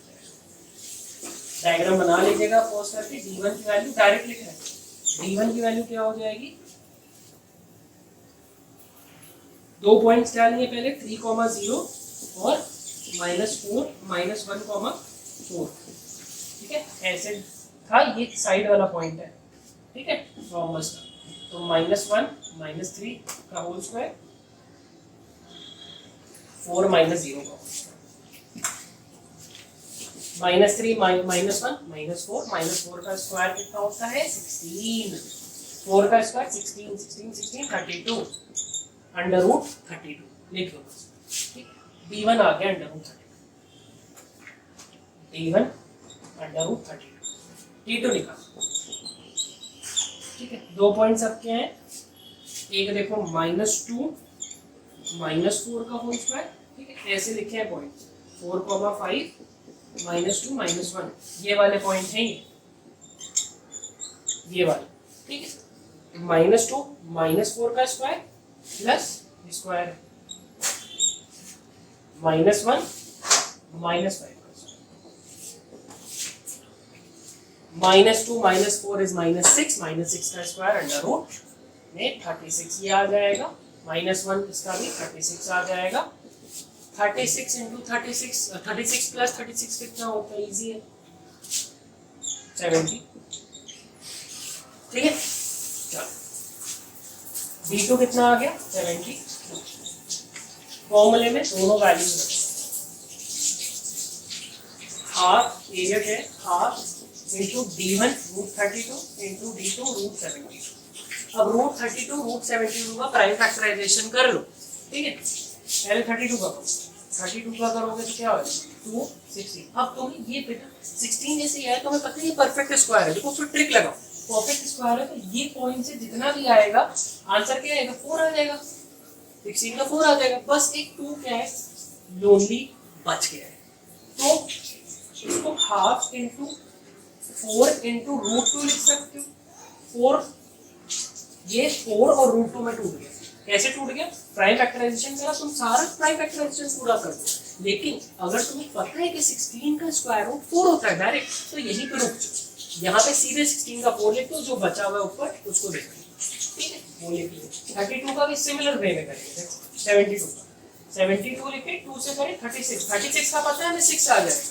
डायग्राम बना लीजिएगा पॉज करके। D1 की वैल्यू डायरेक्ट लिख रहे हैं, D1 की वैल्यू क्या हो जाएगी, 2 पॉइंट्स डालेंगे पहले 3,0 और -4 -1,4। ठीक है, ऐसे था, ये साइड वाला पॉइंट है। ठीक है, रोम्बस का तो -1 -3 का होल स्क्वायर, 4 -0 का होल स्क्वायर, -3 -1 -4 का स्क्वायर कितना होता है 16, 4 का स्क्वायर 16 16 16 32 √32 लिख लो बस। ठीक, D1 आ गया √32, D1 √32, D2 निकाल। ठीक है, 2 पॉइंट्स अब क्या है, एक देखो -2 -4 का होल स्क्वायर। ठीक है, ऐसे लिखे हैं पॉइंट 4,5 -2 -1, ये वाले पॉइंट हैं ये वाले। ठीक है, -2 -4 का स्क्वायर प्लस स्क्वायर -1 -5 का स्क्वायर, -2 -4 इज -6 का स्क्वायर √36, ये आ जाएगा। -1 इसका भी 36 आ जाएगा। 36 इंटू 36 प्लस 36 कितना होता है, इजी है 70। ठीक है, चलो D2 कितना आ गया 70। फॉर्मूले में दोनों वैल्यूज रखें, हाफ एरिया क्या है, half into D1 √32 into D2 √72। अब √32 √72 का प्राइम फैक्टराइजेशन कर लो। ठीक है, पहले 32 का करो, 32 का करोगे तो क्या होगा 216। अब तुम्हें ये बेटा 16 जैसे है, तुम्हें पता है ये परफेक्ट स्क्वायर है। देखो फिर ट्रिक लगाओ, परफेक्ट स्क्वायर है तो ये पॉइंट से जितना भी आएगा आंसर क्या आएगा 4 आ जाएगा, 16 का 4 आ जाएगा। बस एक 2 क्या है लोनली बच गया है, तो इसको हाफ इंटू 4 इंटू √2 लिख सकते हो। 4 ये 4 और √2 में टूट गया। कैसे टूट गया, प्राइम फैक्टराइजेशन करा, तुम सारा प्राइम फैक्टराइजेशन पूरा कर दो। लेकिन अगर तुम्हें पता है कि 16 का स्क्वायर रूट 4 होता है डायरेक्ट, तो यहीं पे रुक जाओ, यहाँ पे सीधे 16 का 4 लिख दो, जो बचा हुआ है ऊपर उसको देख लो। ठीक है, वो लिख लो। 32 का भी सिमिलर वे में करेंगे। 72 लिखे, 2 से करें 36 का पता है हमें 6 आ जाएगा,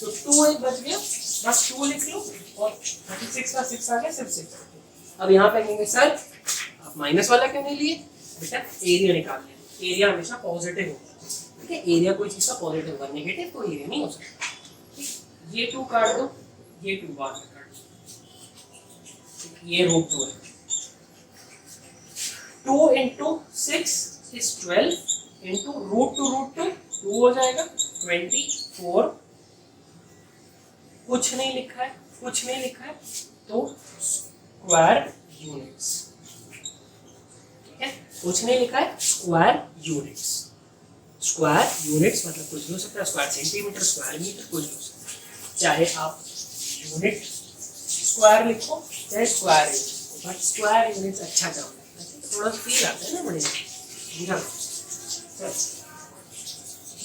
तो 2 एक बच गया, बस 2 लिख लो और 36 का 6 आ गया, सिर्फ 6। अब यहाँ पे कहेंगे सर आप माइनस वाला क्यों नहीं लिए, बेटा एरिया निकाल लिया, एरिया हमेशा पॉजिटिव होगा। ठीक है, एरिया कोई चीज का पॉजिटिव होगा, नेगेटिव कोई एरिया नहीं हो सकता। ठीक, ये 2 काट दो, ये 2 बाद में काट दो, ये √2 है। 2 इंटू 6 इज 12 इंटू √2 2 हो जाएगा 24। कुछ नहीं लिखा है, कुछ नहीं लिखा है, तो स्क्वायर यूनिट्स। ठीक है, कुछ नहीं लिखा है, स्क्वायर यूनिट्स। स्क्वायर यूनिट्स मतलब कुछ भी हो सकता है, स्क्वायर सेंटीमीटर, स्क्वायर मीटर, कुछ भी हो सकता है। चाहे आप यूनिट स्क्वायर लिखो चाहे स्क्वायर यूनिट लिखो, बट स्क्वायर यूनिट्स अच्छा काम लगता है, तो थोड़ा फील आता है ना बढ़िया।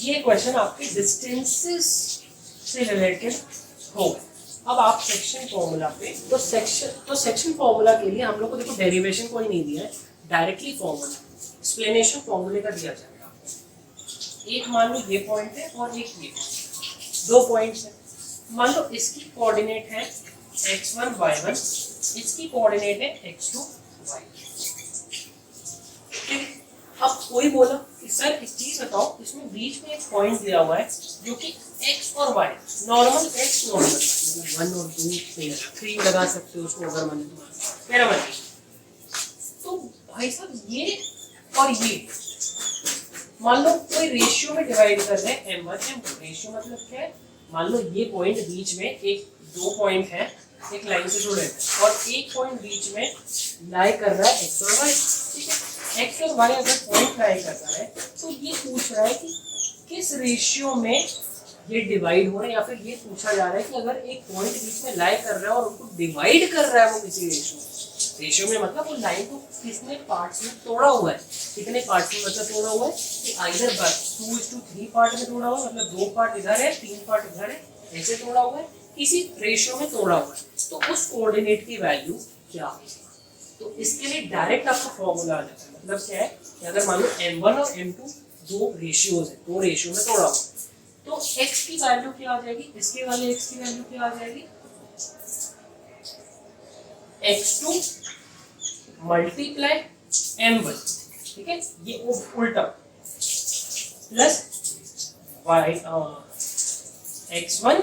ये क्वेश्चन आपके डिस्टेंसेस से रिलेटेड होगा। अब आप सेक्शन फॉर्मूला पे, तो सेक्शन फॉर्मूला के लिए हम लोग को देखो डेरिवेशन कोई नहीं दिया है, डायरेक्टली फॉर्मूला एक्सप्लेनेशन फॉर्मूले का दिया जाएगा आपको। एक मान लो ये पॉइंट है और एक ये, दो पॉइंट्स है। मान लो इसकी कोऑर्डिनेट है x1 y1, इसकी कोऑर्डिनेट है x2 y2। अब कोई बोला कि सर एक चीज बताओ, इसमें बीच में एक पॉइंट दिया हुआ है जो कि x और y, normal x normal y, 1 और 2 नहीं लगा, 3 लगा सकते हो उसको अगर मन तुम्हारा, मेरा मन। तो भाई साहब ये और ये मान लो कोई रेशियो में डिवाइड कर रहे हैं m1 m2। रेशियो मतलब क्या है, मान लो ये पॉइंट बीच में एक दो पॉइंट है एक लाइन से जुड़े हैं और एक पॉइंट बीच में लाई कर रहा है x और y, ठीक है। x और y अगर पॉइंट लाई कर रहा है तो ये पूछ रहा है कि किस रेशियो में ये डिवाइड हो रहा है, या फिर ये पूछा जा रहा है कि अगर एक पॉइंट बीच में लाई कर रहा है और उनको डिवाइड कर रहा है वो किसी रेशियो में मतलब वो लाइन को किसने पार्ट्स में तोड़ा हुआ है, कितने पार्ट्स में मतलब तोड़ा हुआ है कि आइदर 2:3 पार्ट में तोड़ा हुआ है, मतलब 2 पार्ट इधर है 3 पार्ट इधर है, ऐसे तोड़ा हुआ है, किसी रेशियो में तोड़ा हुआ है। तो उस कोऑर्डिनेट की वैल्यू क्या होगी। तो इसके लिए डायरेक्ट आपको फॉर्मूला आ जाता है। मतलब क्या है कि अगर मान लो m1 और m2 दो रेशियोज है, दो रेशियो में तोड़ा हुआ, तो x की वैल्यू क्या आ जाएगी, इसके वाले x की वैल्यू क्या आ जाएगी, x2 मल्टीप्लाई m1, ठीक है, ये उल्टा, plus y x1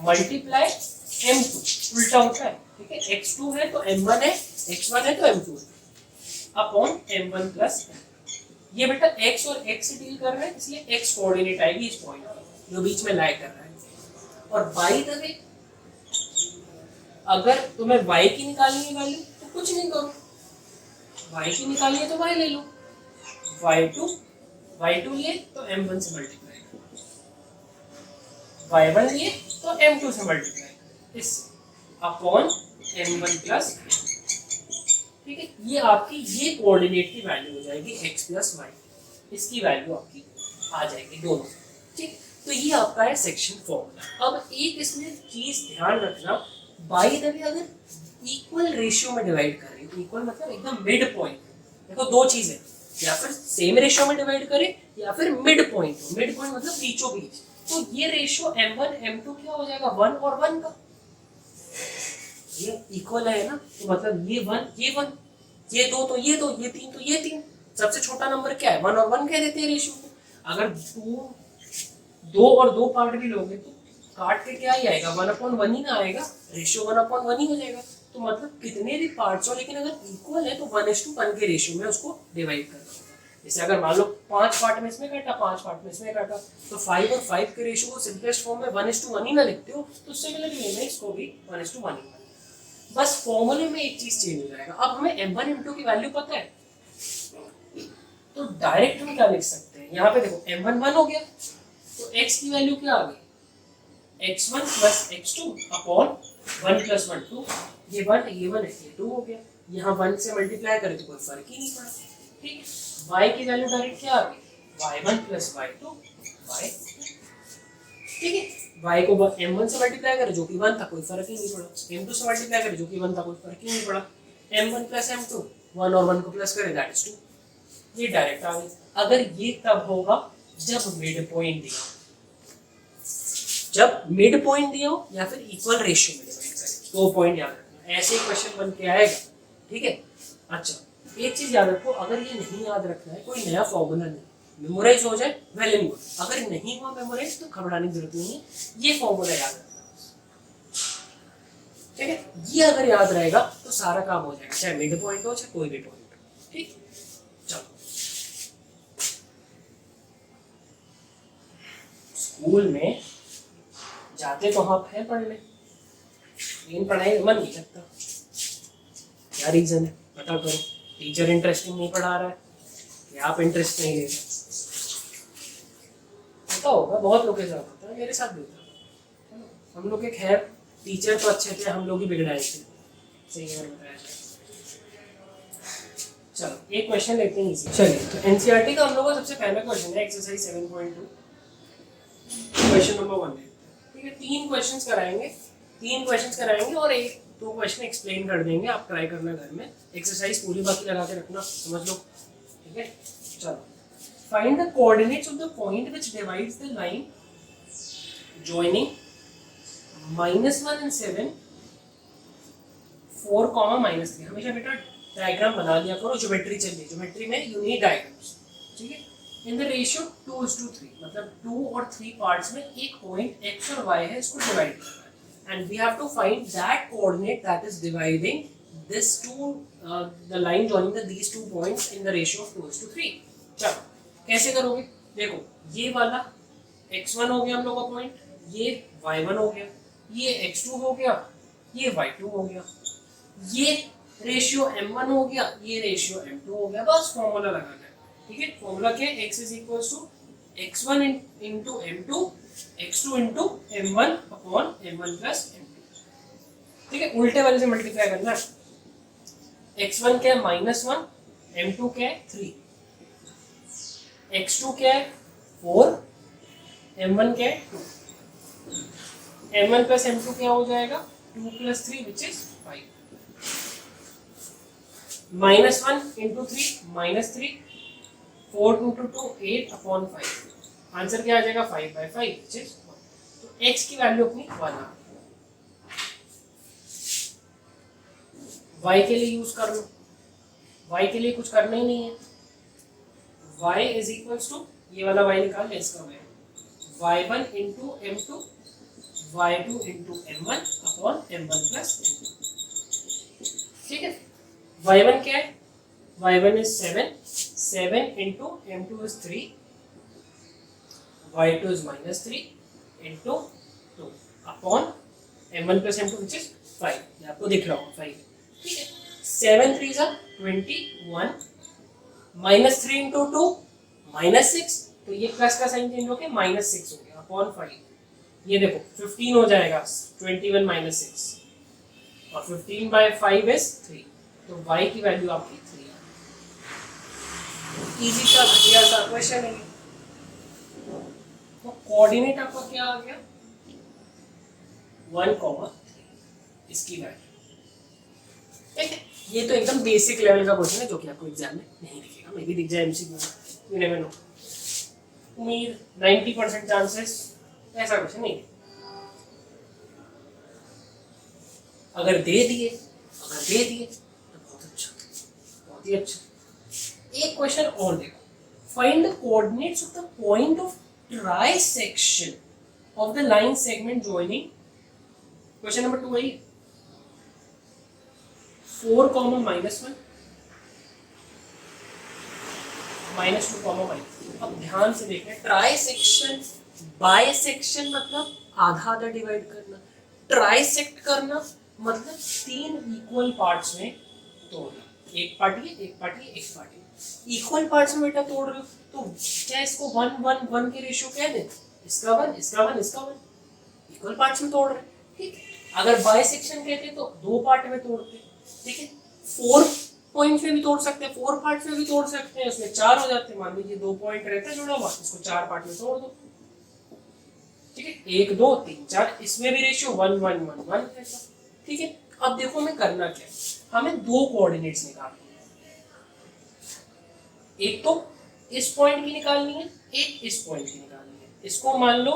multiply m2, उल्टा होता है, ठीक है। x2 है तो m1 है, x1 है तो m2 है, अपॉन m1 प्लस, ये बेटा x और x से डील कर रहे हैं इसलिए x कोऑर्डिनेट आएगी इस पॉइंट पर जो बीच में लाई कर रहा है। और बाई द वे अगर तुम्हें y की निकालनी है वैल्यू तो कुछ नहीं करो, y की निकालनी है तो y ले लो, y2 लिए तो m1 से मल्टीप्लाई करो, y1 लिए तो m2 से मल्टीप्लाई करो, इस अपॉन m1 प्लस, ठीक है। ये आपकी ये कोऑर्डिनेट की वैल्यू हो जाएगी x प्लस y, इसकी वैल्यू आपकी आ जाएगी दोनों, ठीक। तो ये आपका है सेक्शन फॉर्मूला। अब एक इसमें चीज ध्यान रखना, बाई द वे अगर इक्वल रेशियो में डिवाइड कर रहे हैं, इक्वल मतलब एकदम मिड पॉइंट, देखो दो चीज है, या फिर सेम रेशियो में डिवाइड करें या फिर मिड पॉइंट, मिड पॉइंट मतलब बीचों बीच, तो ये रेशियो m1 m2 क्या हो जाएगा 1 और 1 का, ये इक्वल है ना, तो मतलब ये 1 ये 1, ये 2 तो ये 2, ये 3 तो ये 3, सबसे छोटा नंबर क्या है 1 और 1 कह देते हैं रेशियो को। अगर 2 और 2 पार्ट भी लोगे तो काट के क्या ही आएगा 1/1 ही ना आएगा, रेशियो 1/1 ही हो जाएगा। तो मतलब कितने भी पार्ट्स हो लेकिन अगर इक्वल है तो 1:1 के रेशियो में उसको डिवाइड करना होगा। जैसे अगर मान लो 5 पार्ट में इसमें काटा 5 पार्ट में इसमें काटा, तो 5 और 5 के रेशियो को सिंपलेस्ट फॉर्म में 1:1 ही ना लिखते हो, तो सिमिलरली में इसको भी 1:1 ही, बस फॉर्मूले में एक चीज चेंज हो जाएगा। अब हमें m1 m2 की वैल्यू पता है तो डायरेक्ट हम क्या लिख सकते हैं, यहाँ पे देखो m1 1 हो गया तो x की वैल्यू क्या आ गई x1 plus x2 upon 1 plus 1 2, ये 1 ये 1 है ये 2 हो गया, यहाँ 1 से मल्टीप्लाई करें तो कोई फर्क ही नहीं पड़ा, ठीक। y की वैल्यू डायरेक्ट क्या आ गई y1 प्लस y2 y, ठीक है। y को m1 से मल्टीप्लाई करें जो कि 1 था कोई फर्क ही नहीं पड़ा, m2 से मल्टीप्लाई करें जो कि 1 था कोई फर्क ही नहीं पड़ा, m1 प्लस m2 1 और 1 को प्लस करें दैट इज 2, ये डायरेक्ट आ गई। अगर ये तब होगा जब मिड पॉइंट दिया, जब मिड पॉइंट दिया हो या फिर इक्वल रेशियो में डिवाइड करें, दो पॉइंट याद रखना, ऐसे ही क्वेश्चन बन के आएगा, ठीक है। अच्छा एक चीज याद रखो, अगर ये नहीं याद रखना है कोई नया फॉर्मूला नहीं, मेमोराइज हो जाए वेल एंड गुड, अगर नहीं हुआ मेमोराइज तो घबराने की जरूरत नहीं है, ये फॉर्मूला याद रखना, ठीक है। ये अगर याद रहेगा तो सारा काम हो जाएगा, चाहे मिड पॉइंट हो चाहे कोई भी पॉइंट हो, ठीक। चलो स्कूल में जाते तो आप हैं पढ़ने, लेकिन पढ़ाई में मन नहीं लगता, क्या रीजन है पता करो, टीचर इंटरेस्टिंग नहीं पढ़ा रहा है या आप इंटरेस्ट नहीं ले रहे, होता होगा, बहुत लोग के साथ होता है, मेरे साथ भी होता है। हम लोग के खैर टीचर तो अच्छे थे, हम लोग ही बिगड़ाए थे, सही है बताया। चलो एक क्वेश्चन लेते हैं इजी। चलिए तो एनसीईआरटी का हम लोग का सबसे पहला क्वेश्चन है एक्सरसाइज 7.2 क्वेश्चन नंबर 1 है। ठीक है, 3 क्वेश्चंस कराएंगे और 1-2 क्वेश्चन एक्सप्लेन कर देंगे। आप ट्राई करना घर में, एक्सरसाइज पूरी बाकी लगा के रखना, समझ लो। ठीक है, चलो find the coordinates of the point which divides the line joining -1 and 7 4, -3। हमेशा बेटा डायग्राम बना लिया करो, ज्योमेट्री चल रही है, ज्योमेट्री में यू नीड डायग्राम्स। ठीक है, इन द रेशियो 2:3, मतलब 2 और 3 पार्ट्स में एक पॉइंट x और y है, इसको डिवाइड करना है and we have to find that coordinate that is dividing this to the line joining these 2 points in the ratio of 2:3। चलो कैसे करोगे, देखो ये वाला x1 हो गया हम लोग का पॉइंट, ये y1 हो गया, ये x2 हो गया, ये y2 हो गया, ये रेशियो m1 हो गया, ये रेशियो m2 हो गया। बस फॉर्मूला लगाना है। ठीक है, फॉर्मूला क्या है, x is equal to x1 into m2 x2 into m1 upon m1 plus m2। ठीक है, उल्टे वाले से मल्टीप्लाई करना है। x1 क्या है -1, m2 क्या है 3, x2 क्या है 4, m1 क्या है 2। m1 प्लस m2 क्या हो जाएगा, 2 + 3 which is 5। -1 into 3 -3, 4 2 2 2 8 upon 5। Answer क्या आ जाएगा 5/5 विच इज 1। तो x की वैल्यू अपनी 1 आ गई। y के लिए यूज कर लो, y के लिए कुछ करना ही नहीं है। y इज इक्वल टू, ये वाला y निकाल ले, इसका y1 into m2 y2 into m1 upon m1 plus m2। ठीक है, y1 क्या है, y1 is 7 into m2 is 3, y2 is -3 into 2 upon m1 plus m2 which is 5। ये आपको दिख रहा होगा 5। ठीक है, 7 3 जा 21, -3 इंटू 2 -6, तो ये प्लस का साइन चेंज होकर -6 हो गया अपॉन 5। ये देखो 15 हो जाएगा, 21 - 6 और 15/5 इज 3, तो y की वैल्यू आपकी 3 है। इजी सा घटिया सा क्वेश्चन है। तो कोऑर्डिनेट आपका क्या आ गया 1, इसकी वैल्यू। ठीक है, ये तो एकदम बेसिक लेवल का क्वेश्चन है जो कि आपको एग्जाम में नहीं दिखेगा, मे भी दिख जाए एमसीक्यू में, यू नेवर नो। उम्मीद 90% चांसेस ऐसा क्वेश्चन नहीं। अगर दे दिए तो बहुत अच्छा, बहुत ही अच्छा। एक क्वेश्चन और देखो, find the coordinates of the point of trisection of the line segment joining. Question number 2 है 4, -1 -2, -3। अब ध्यान से देखना, ट्राइसेक्शन बाइसेक्शन मतलब आधा आधा डिवाइड करना, ट्राइसेक्ट करना मतलब 3 इक्वल पार्ट्स में तोड़ना। एक पार्ट ये, एक पार्ट ये, एक पार्ट ये। इक्वल पार्ट्स में बेटा तोड़ रहे हो तो क्या इसको 1 के रेशियो कह दे, इसका 1 इसका 1 इसका 1, इक्वल पार्ट्स में तोड़ रहे। ठीक है, अगर बाइसेक्शन कहते तो 2 पार्ट में तोड़ते। ठीक है, 4 पॉइंट्स में भी तोड़ सकते हैं, 4 पार्ट्स में भी तोड़ सकते हैं, उसमें 4 हो जाते हैं। मान लीजिए 2 पॉइंट रहता है जुड़ा हुआ, इसको 4 पार्ट में तोड़ दो। ठीक है, 1 2 3 4, इसमें भी रेशियो 1 1 1 1 रहता। ठीक है, अब देखो हमें करना क्या है, हमें 2 कोऑर्डिनेट्स निकालनी है। एक तो इस पॉइंट की निकालनी है, एक इस पॉइंट की निकालनी है। इसको मान लो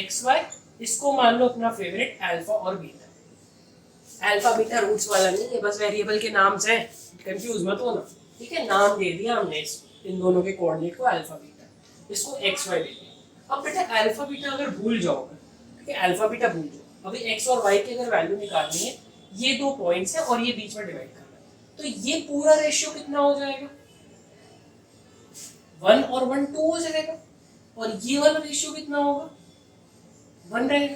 xy, इसको मान लो अपना फेवरेट अल्फा और बीटा। अल्फा बीटा रूट्स वाला नहीं है, बस वेरिएबल के नाम से, कंफ्यूज मत होना। ठीक है, नाम दे दिया हमने इन दोनों के कोऑर्डिनेट को अल्फा बीटा, इसको xy दे दिया। अब बेटा अल्फा बीटा अगर भूल जाओगे, ठीक है, अल्फा बीटा भूल जाओ, अभी x और y की अगर वैल्यू निकालनी है, ये 2 पॉइंट्स है और ये बीच में डिवाइड करना है, तो ये पूरा रेशियो कितना हो जाएगा 1 और 1 2 हो जाएगा, और ये वाला रेशियो कितना होगा 1 रहेगा।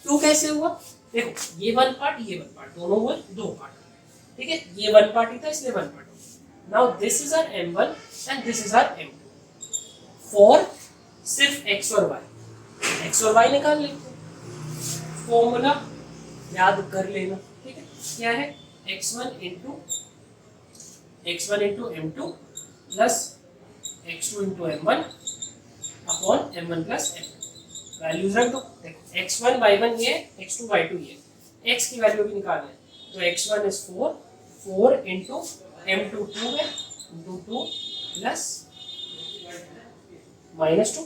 2 कैसे हुआ, देखो ये 1 पार्ट ये 1 पार्ट, दोनों हुए 2 पार्ट। ठीक है, ये 1 पार्ट ही था इसलिए 1 part. Now this is our m1 and this is our m2 for सिर्फ एक्स और वाई निकाल लेते हैं। फॉर्मूला याद कर लेना, ठीक है। क्या है, x1 into m2 plus x2 into m1 upon m1 plus m2। Values रख दो। देखो x1 y1 ये, x2 y2 ये, x की वैल्यू भी निकालना है तो x1 इज 4 इंटू m2 2 है into 2 plus -2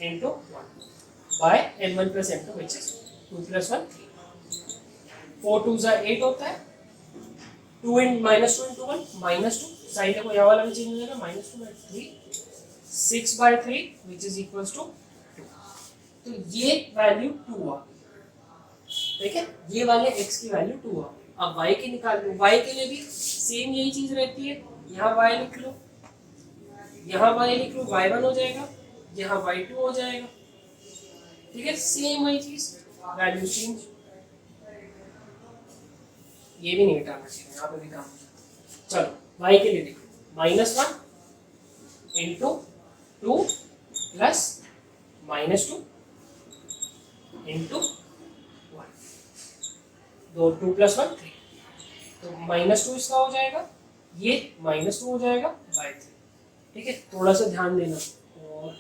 into 1 by m1 plus m2 which is 2 plus 1 3। 4 2 8 होता है, 2 इन -2 इंटू 1 -2, साइड देखो यहाँ वाला भी चेंज हो जाएगा, -2 by 3 6 by 3 which is equals to 2। तो ये वैल्यू 2 आ, ठीक है, ये वाले x की वैल्यू 2 आ। अब y की निकाल लो, y के लिए भी सेम यही चीज रहती है, यहाँ y लिख लो, यहाँ y लिख लो, y1 हो जाएगा, यहाँ y2 हो जाएगा, ठीक है, सेम वही चीज, वैल्यू चेंज। ये भी नहीं हटाना चाहिए, यहाँ पे भी काम। चलो y के लिए देखो, -1 इंटू 2 प्लस -2 इंटू 1, 2 प्लस 1 3, तो -2 इसका हो जाएगा, ये -2 हो जाएगा बाय 3, ठीक है। थोड़ा सा ध्यान देना, और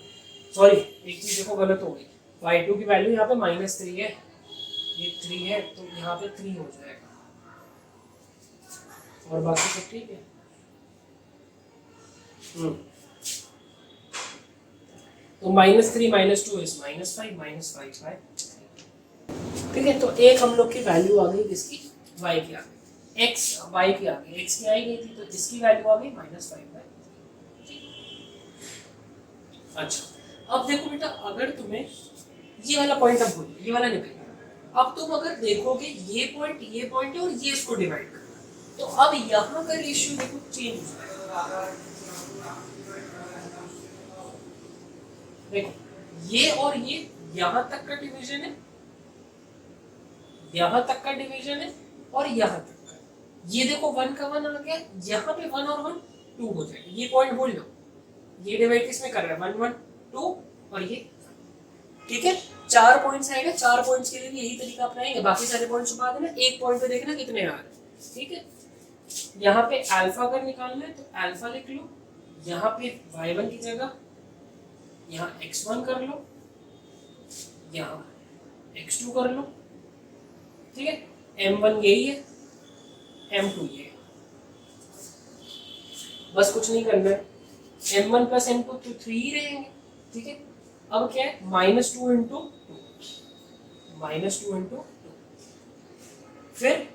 सॉरी एक चीज देखो गलत हो गई, y2 की वैल्यू यहाँ पे -3 है, ये 3 है, तो यहाँ पे 3 हो जाएगा, और बाकी सब ठीक है। तो -3 -2 इज -5 -5 बाय 3, ठीक है। तो एक हम लोग की वैल्यू आ गई किसकी, y की आ गई, x y की आ गई, x की आई गई थी, तो इसकी वैल्यू आ गई -5 बाय 3। अच्छा अब देखो बेटा, अगर तुम्हें ये वाला पॉइंट, अब भूल ये वाला निकल गया, अब तुम अगर देखोगे ये पॉइंट है और ये इसको डिवाइड कर, तो अब यहाँ का रेशियो देखो चेंज हो जाएगा। देखो ये और ये यहाँ तक का डिवीजन है, यहाँ तक का डिवीजन है, और यहाँ तक का, ये देखो 1 का 1 आ गया, यहाँ पे 1 और 1 2 हो जाएगा, ये पॉइंट भूल लो, ये डिवाइड किसमें कर रहा है 1 1 2 और ये, ठीक है। 4 पॉइंट्स आएगा, 4 पॉइंट्स के लिए भी यही तरीका अपनाएंगे, बाकी सारे पॉइंट्स छुपा देना, एक पॉइंट पे देखना कितने आ रहे हैं, ठीक है। यहाँ पे अल्फा अगर निकालना है तो अल्फा लिख लो, यहाँ पे y1 की जगह यहाँ x1 कर लो, यहाँ x2 कर लो, ठीक है। m1 यही है, m2 ये है, बस कुछ नहीं करना है, m1 प्लस m2 तो 3 ही रहेंगे, ठीक है। अब क्या है, -2 इंटू 2, फिर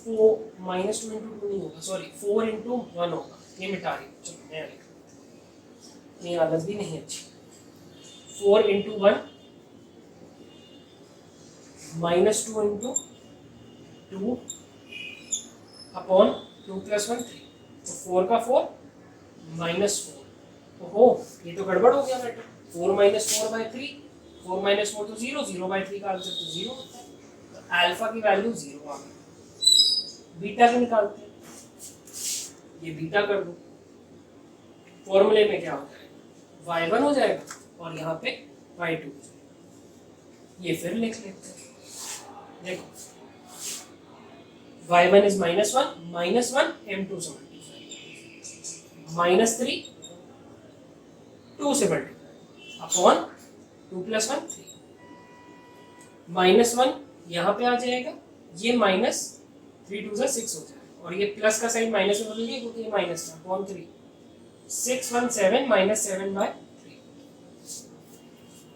-2 इंटू 2 नहीं होगा, सॉरी 4 इंटू 1 होगा, ये मिटा रही हूँ, चलो मैं लिख रहा हूँ, ये आदत भी नहीं अच्छी। 4 इंटू 1 -2 इंटू 2 अपॉन 2 प्लस 1 3, तो 4 का 4 -4, ओहो ये तो गड़बड़ हो गया बेटा, 4 -4 बाय 3, 4 -4 तो 0, 0 बाय 3 का आंसर तो 0 होता है, तो अल्फा की वैल्यू 0 आ गई। बीटा की निकालते हैं, ये बीटा कर दो, फॉर्मूले में क्या हो जाएगा, y1 हो जाएगा और यहाँ पे y2 हो जाएगा, ये फिर लिख लेते हैं। देखो y1 इज -1 m2 से मल्टीप्लाई, -3 2 से मल्टीप्लाई अपॉन 2 प्लस 1 3, -1 यहाँ पे आ जाएगा, ये -3 2 6 हो जाएगा, और ये प्लस का साइन माइनस में बदल गया क्योंकि ये माइनस था, अपॉन 3 6 1 7 -7 बाय 3,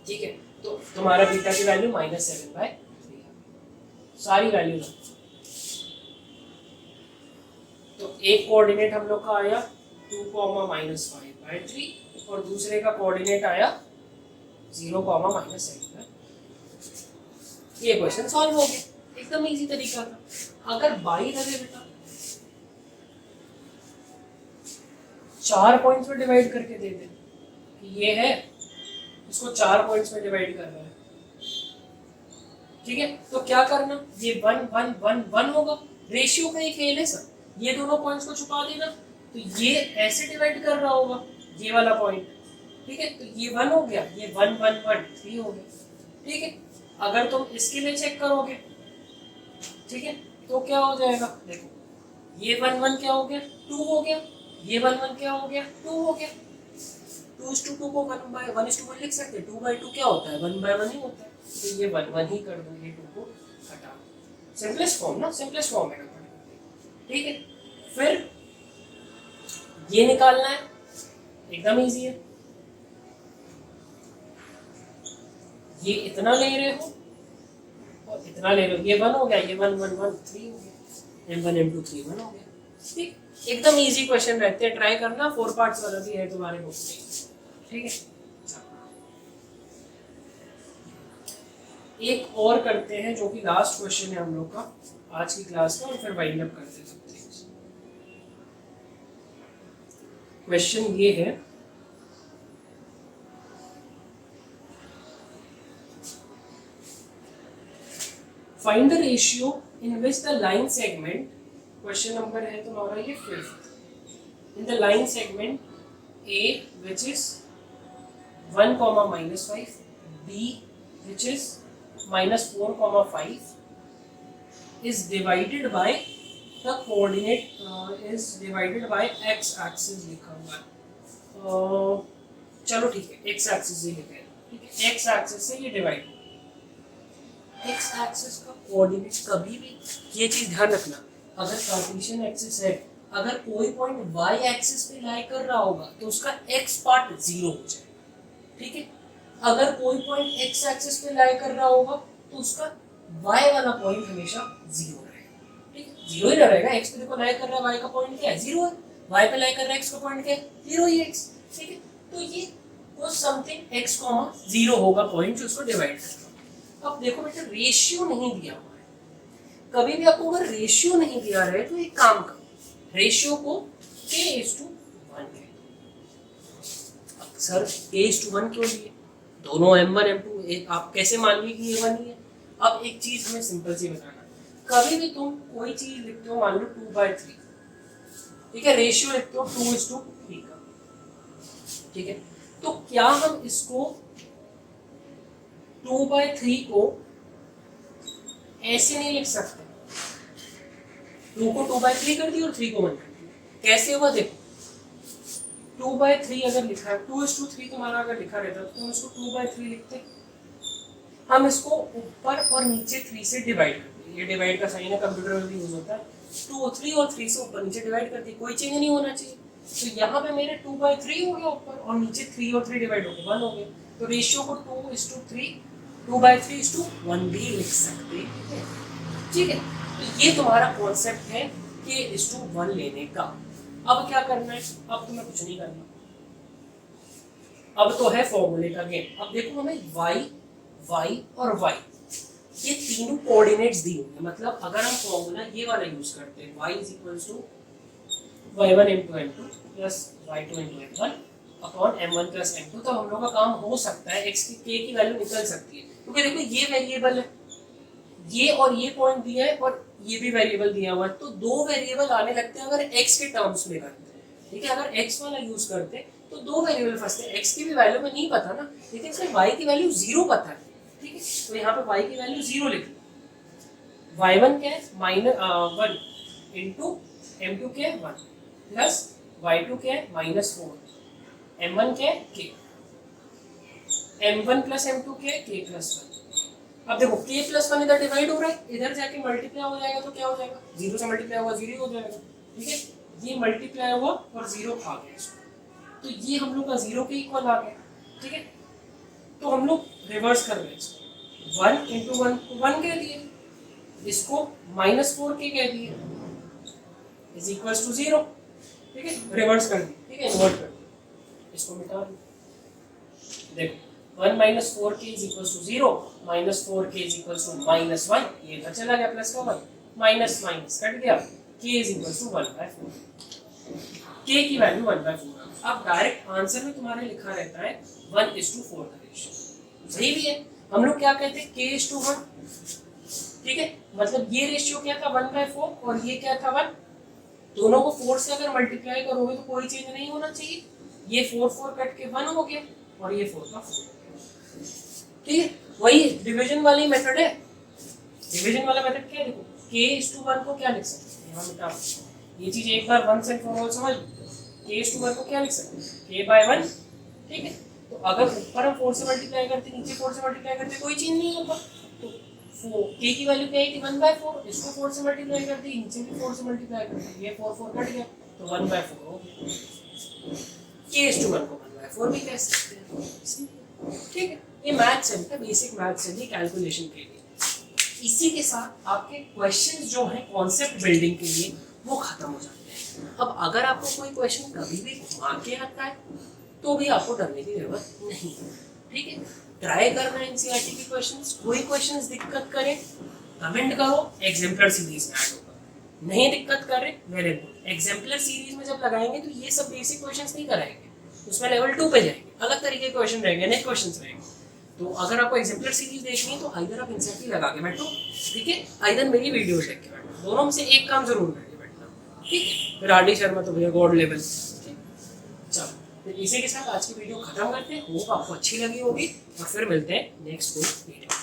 ठीक है। तो तुम्हारा बीटा की वैल्यू -7 बाय 3, सारी वैल्यू। तो एक कोऑर्डिनेट हम लोग का आया 2, -5 बाय 3 और दूसरे का कोऑर्डिनेट आया 0, -7 बाय 3। ये क्वेश्चन सॉल्व हो गया, एकदम इजी तरीका था। अगर बाई लगे बेटा 4 पॉइंट्स में डिवाइड करके दे दे कि ये है, इसको 4 पॉइंट्स में डिवाइड कर रहा है, ठीक है। तो क्या करना, ये 1 1 1 1 होगा, रेशियो का ही खेल है सर, ये दोनों पॉइंट्स को छुपा देना, तो ये ऐसे डिवाइड कर रहा होगा ये वाला पॉइंट, ठीक है, तो ये 1 हो गया, ये 1 1 1 3 हो गया। ठीक है, अगर तुम इसके लिए चेक करोगे, ठीक है, तो क्या हो जाएगा, देखो ये 1 1 क्या हो गया, 2 हो गया, ये 1 1 क्या हो गया, 2 हो गया। 2:2 को 1:1 लिख सकते हैं, 2/2 क्या होता है, 1/1 ही होता है, तो ये 1 1 ही कर दो, ये 2 को हटा दो। सिंपलेस्ट फॉर्म ना, सिंपलेस्ट फॉर्म है। ठीक है, फिर ये निकालना है, एकदम इजी है। ये इतना ले रहे हो और इतना ले रहे हो, ये 1 हो गया, ये 1 1 1 3 हो गया, m1 m2 3 1 हो गया। ठीक, एकदम इजी क्वेश्चन रहते हैं, ट्राई करना, 4 पार्ट्स वाला भी है तुम्हारे बुक में। ठीक है, एक और करते हैं जो कि लास्ट क्वेश्चन है हम लोग का आज की क्लास का, और फिर वाइंड अप करते हैं। क्वेश्चन ये है, find the ratio in which the line segment, question number है तुम्हारा ये 5th, in the line segment A which is 1, -5, B which is -4, 5 is divided by the coordinate is divided by x axis लिखा हुआ है। चलो ठीक है, x axis ही लिखे, ठीक है, x axis से ये डिवाइड, x axis का कोऑर्डिनेट कभी भी, ये चीज ध्यान रखना, अगर कार्टेशियन एक्सिस है, अगर कोई पॉइंट y एक्सिस पे लाई कर रहा होगा तो उसका x पार्ट 0 हो जाएगा। ठीक है, अगर कोई पॉइंट x एक्सिस पे लाई कर रहा होगा तो उसका y वाला पॉइंट हमेशा 0 रहेगा। ठीक है, 0 ही रहेगा, x पे देखो लाई कर रहा है, y का पॉइंट क्या है, 0 है, y पे लाई कर रहा है, x का पॉइंट क्या है, 0 ही x। ठीक है, तो ये कुछ समथिंग x, 0 होगा पॉइंट जो उसको डिवाइड करेगा। अब देखो बेटा, रेशियो नहीं दिया हुआ है, कभी भी आपको अगर रेशियो नहीं दिया रहे तो एक काम करो, रेशियो को k:1 कह दो। अब सर k:1 क्यों लिए, दोनों m1 m2 आप कैसे मान ली कि ये 1 ही है। अब एक चीज हमें सिंपल सी बताना, कभी भी तुम कोई चीज लिखते हो, मान लो 2/3, ठीक है, रेशियो लिखते हो 2:3 का, ठीक है, तो क्या हम इसको 2/3 को ऐसे नहीं लिख सकते, 2 को 2/3 कर दी और 3 को 1 कर दी, कैसे हुआ देखो, 2/3 अगर लिखा है, 2:3 तुम्हारा अगर लिखा रहता तो तुम इसको 2/3 लिखते, हम इसको ऊपर और नीचे 3 से डिवाइड करते, ये डिवाइड का साइन है, कंप्यूटर में भी यूज होता है, 2 3 और 3 से ऊपर नीचे डिवाइड कर दी, कोई चेंज नहीं होना चाहिए, तो यहाँ पे मेरे 2/3 हो गया ऊपर, और नीचे 3 और 3 डिवाइड हो गया 1 हो गया, तो रेशियो को 2:3 2/3:1 भी लिख सकते हैं। ठीक है, तो ये तुम्हारा कॉन्सेप्ट है k:1 लेने का। अब क्या करना है, अब तुम्हें कुछ नहीं करना, अब तो है फॉर्मूले का गेम। अब देखो हमें y y और y ये तीनों कोऑर्डिनेट्स दी हुई है, मतलब अगर हम फॉर्मूला ये वाला यूज करते हैं y = y1 * m2 + y2 * m1 upon m1 + m2, तो हम लोग का काम हो सकता है, x की k की वैल्यू निकल सकती है, क्योंकि देखो ये वेरिएबल है, ये और ये पॉइंट दिया है और ये भी वेरिएबल दिया हुआ है, तो दो वेरिएबल आने लगते हैं अगर x के टर्म्स में करते हैं। ठीक है, अगर x वाला यूज करते हैं तो दो वेरिएबल फंसते हैं, x की भी वैल्यू में नहीं पता ना, लेकिन सिर्फ y की वैल्यू 0 पता है। ठीक है, तो यहाँ पे y की वैल्यू 0 लिख लो, y1 क्या है -1 * m2 क्या है 1 प्लस y2 क्या है -4, m1 क्या है k, m1 + m2 क्या है k + 1। अब देखो k + 1 इधर डिवाइड हो रहा है, इधर जाके मल्टीप्लाई हो जाएगा तो क्या हो जाएगा, 0 से मल्टीप्लाई होगा 0 हो जाएगा। ठीक है, ये मल्टीप्लाई हुआ और 0 खा गया इसको, तो ये हम लोग का 0 के इक्वल आ गया। ठीक है, तो हम लोग रिवर्स कर रहे हैं इसको, 1 * 1 को 1 कह दिए, इसको -4k कह दिए = 0। ठीक है, रिवर्स कर दिए, ठीक है, इन्वर्ट कर दिए, इसको मिटा दो, देखो 1 - 4k = 0, -4k = -1, ये इधर चला गया प्लस का 1, माइनस माइनस कट गया, k = 1/4, k की वैल्यू 1/4। अब डायरेक्ट आंसर में तुम्हारे लिखा रहता है 1:4 का रेशियो, सही भी है। हम लोग क्या कहते हैं k:1, ठीक है, मतलब ये रेशियो क्या था 1/4 और ये क्या था 1, दोनों को 4 से अगर मल्टीप्लाई करोगे तो कोई चेंज नहीं होना चाहिए, ये 4 4 कट के 1 हो गया और ये 4 का 4 हो गया। ठीक है, वही डिवीजन वाली मेथड है। डिवीजन वाला मेथड क्या है, देखो k/1 को क्या लिख सकते हैं, यहाँ मिटा ये चीज एक बार वंस एंड फॉर ऑल समझ। k/1 को क्या लिख सकते हैं, k/1। ठीक है, तो अगर ऊपर हम 4 से मल्टीप्लाई करते, नीचे 4 से मल्टीप्लाई करते, कोई चेंज नहीं होगा। तो k की वैल्यू क्या आई थी 1/4, इसको 4 से मल्टीप्लाई कर दी, नीचे भी 4 से मल्टीप्लाई कर दी, ये 4 4 कट गया तो 1/4 हो गया। k/1 को 1/4 भी कह सकते हैं। ठीक है, ये मैथ्स है, बेसिक मैथ्स है कैलकुलेशन के लिए। इसी के साथ आपके क्वेश्चंस जो हैं कॉन्सेप्ट बिल्डिंग के लिए वो खत्म हो जाते हैं। अब अगर आपको कोई क्वेश्चन कभी भी घुमा के आता है तो भी आपको डरने की जरूरत नहीं है। ठीक है, ट्राई करना एनसीईआरटी के क्वेश्चंस, कोई क्वेश्चंस दिक्कत करे कमेंट करो, एग्जाम्पलर सीरीज में ऐड होगा। नहीं दिक्कत कर रहे, वेरी गुड। एग्जाम्पलर सीरीज में जब लगाएंगे तो ये सब बेसिक क्वेश्चंस नहीं कराएंगे, उसमें लेवल 2 पे जाएंगे, अलग तरीके के क्वेश्चन रहेंगे, नेक्स्ट क्वेश्चन रहेंगे। तो अगर आपको एग्जाम्पलर सीरीज देखनी है तो आइदर आप एनसीईआरटी लगा के बैठो, ठीक है, आइदर मेरी वीडियो देख के बैठो, दोनों में से एक काम जरूर करके बैठना। ठीक है, फिर आर डी शर्मा तो भैया गॉड लेवल। ठीक, चलो तो इसी के साथ आज की वीडियो खत्म करते हैं। होप आपको अच्छी लगी होगी और फिर मिलते हैं नेक्स्ट कोई वीडियो।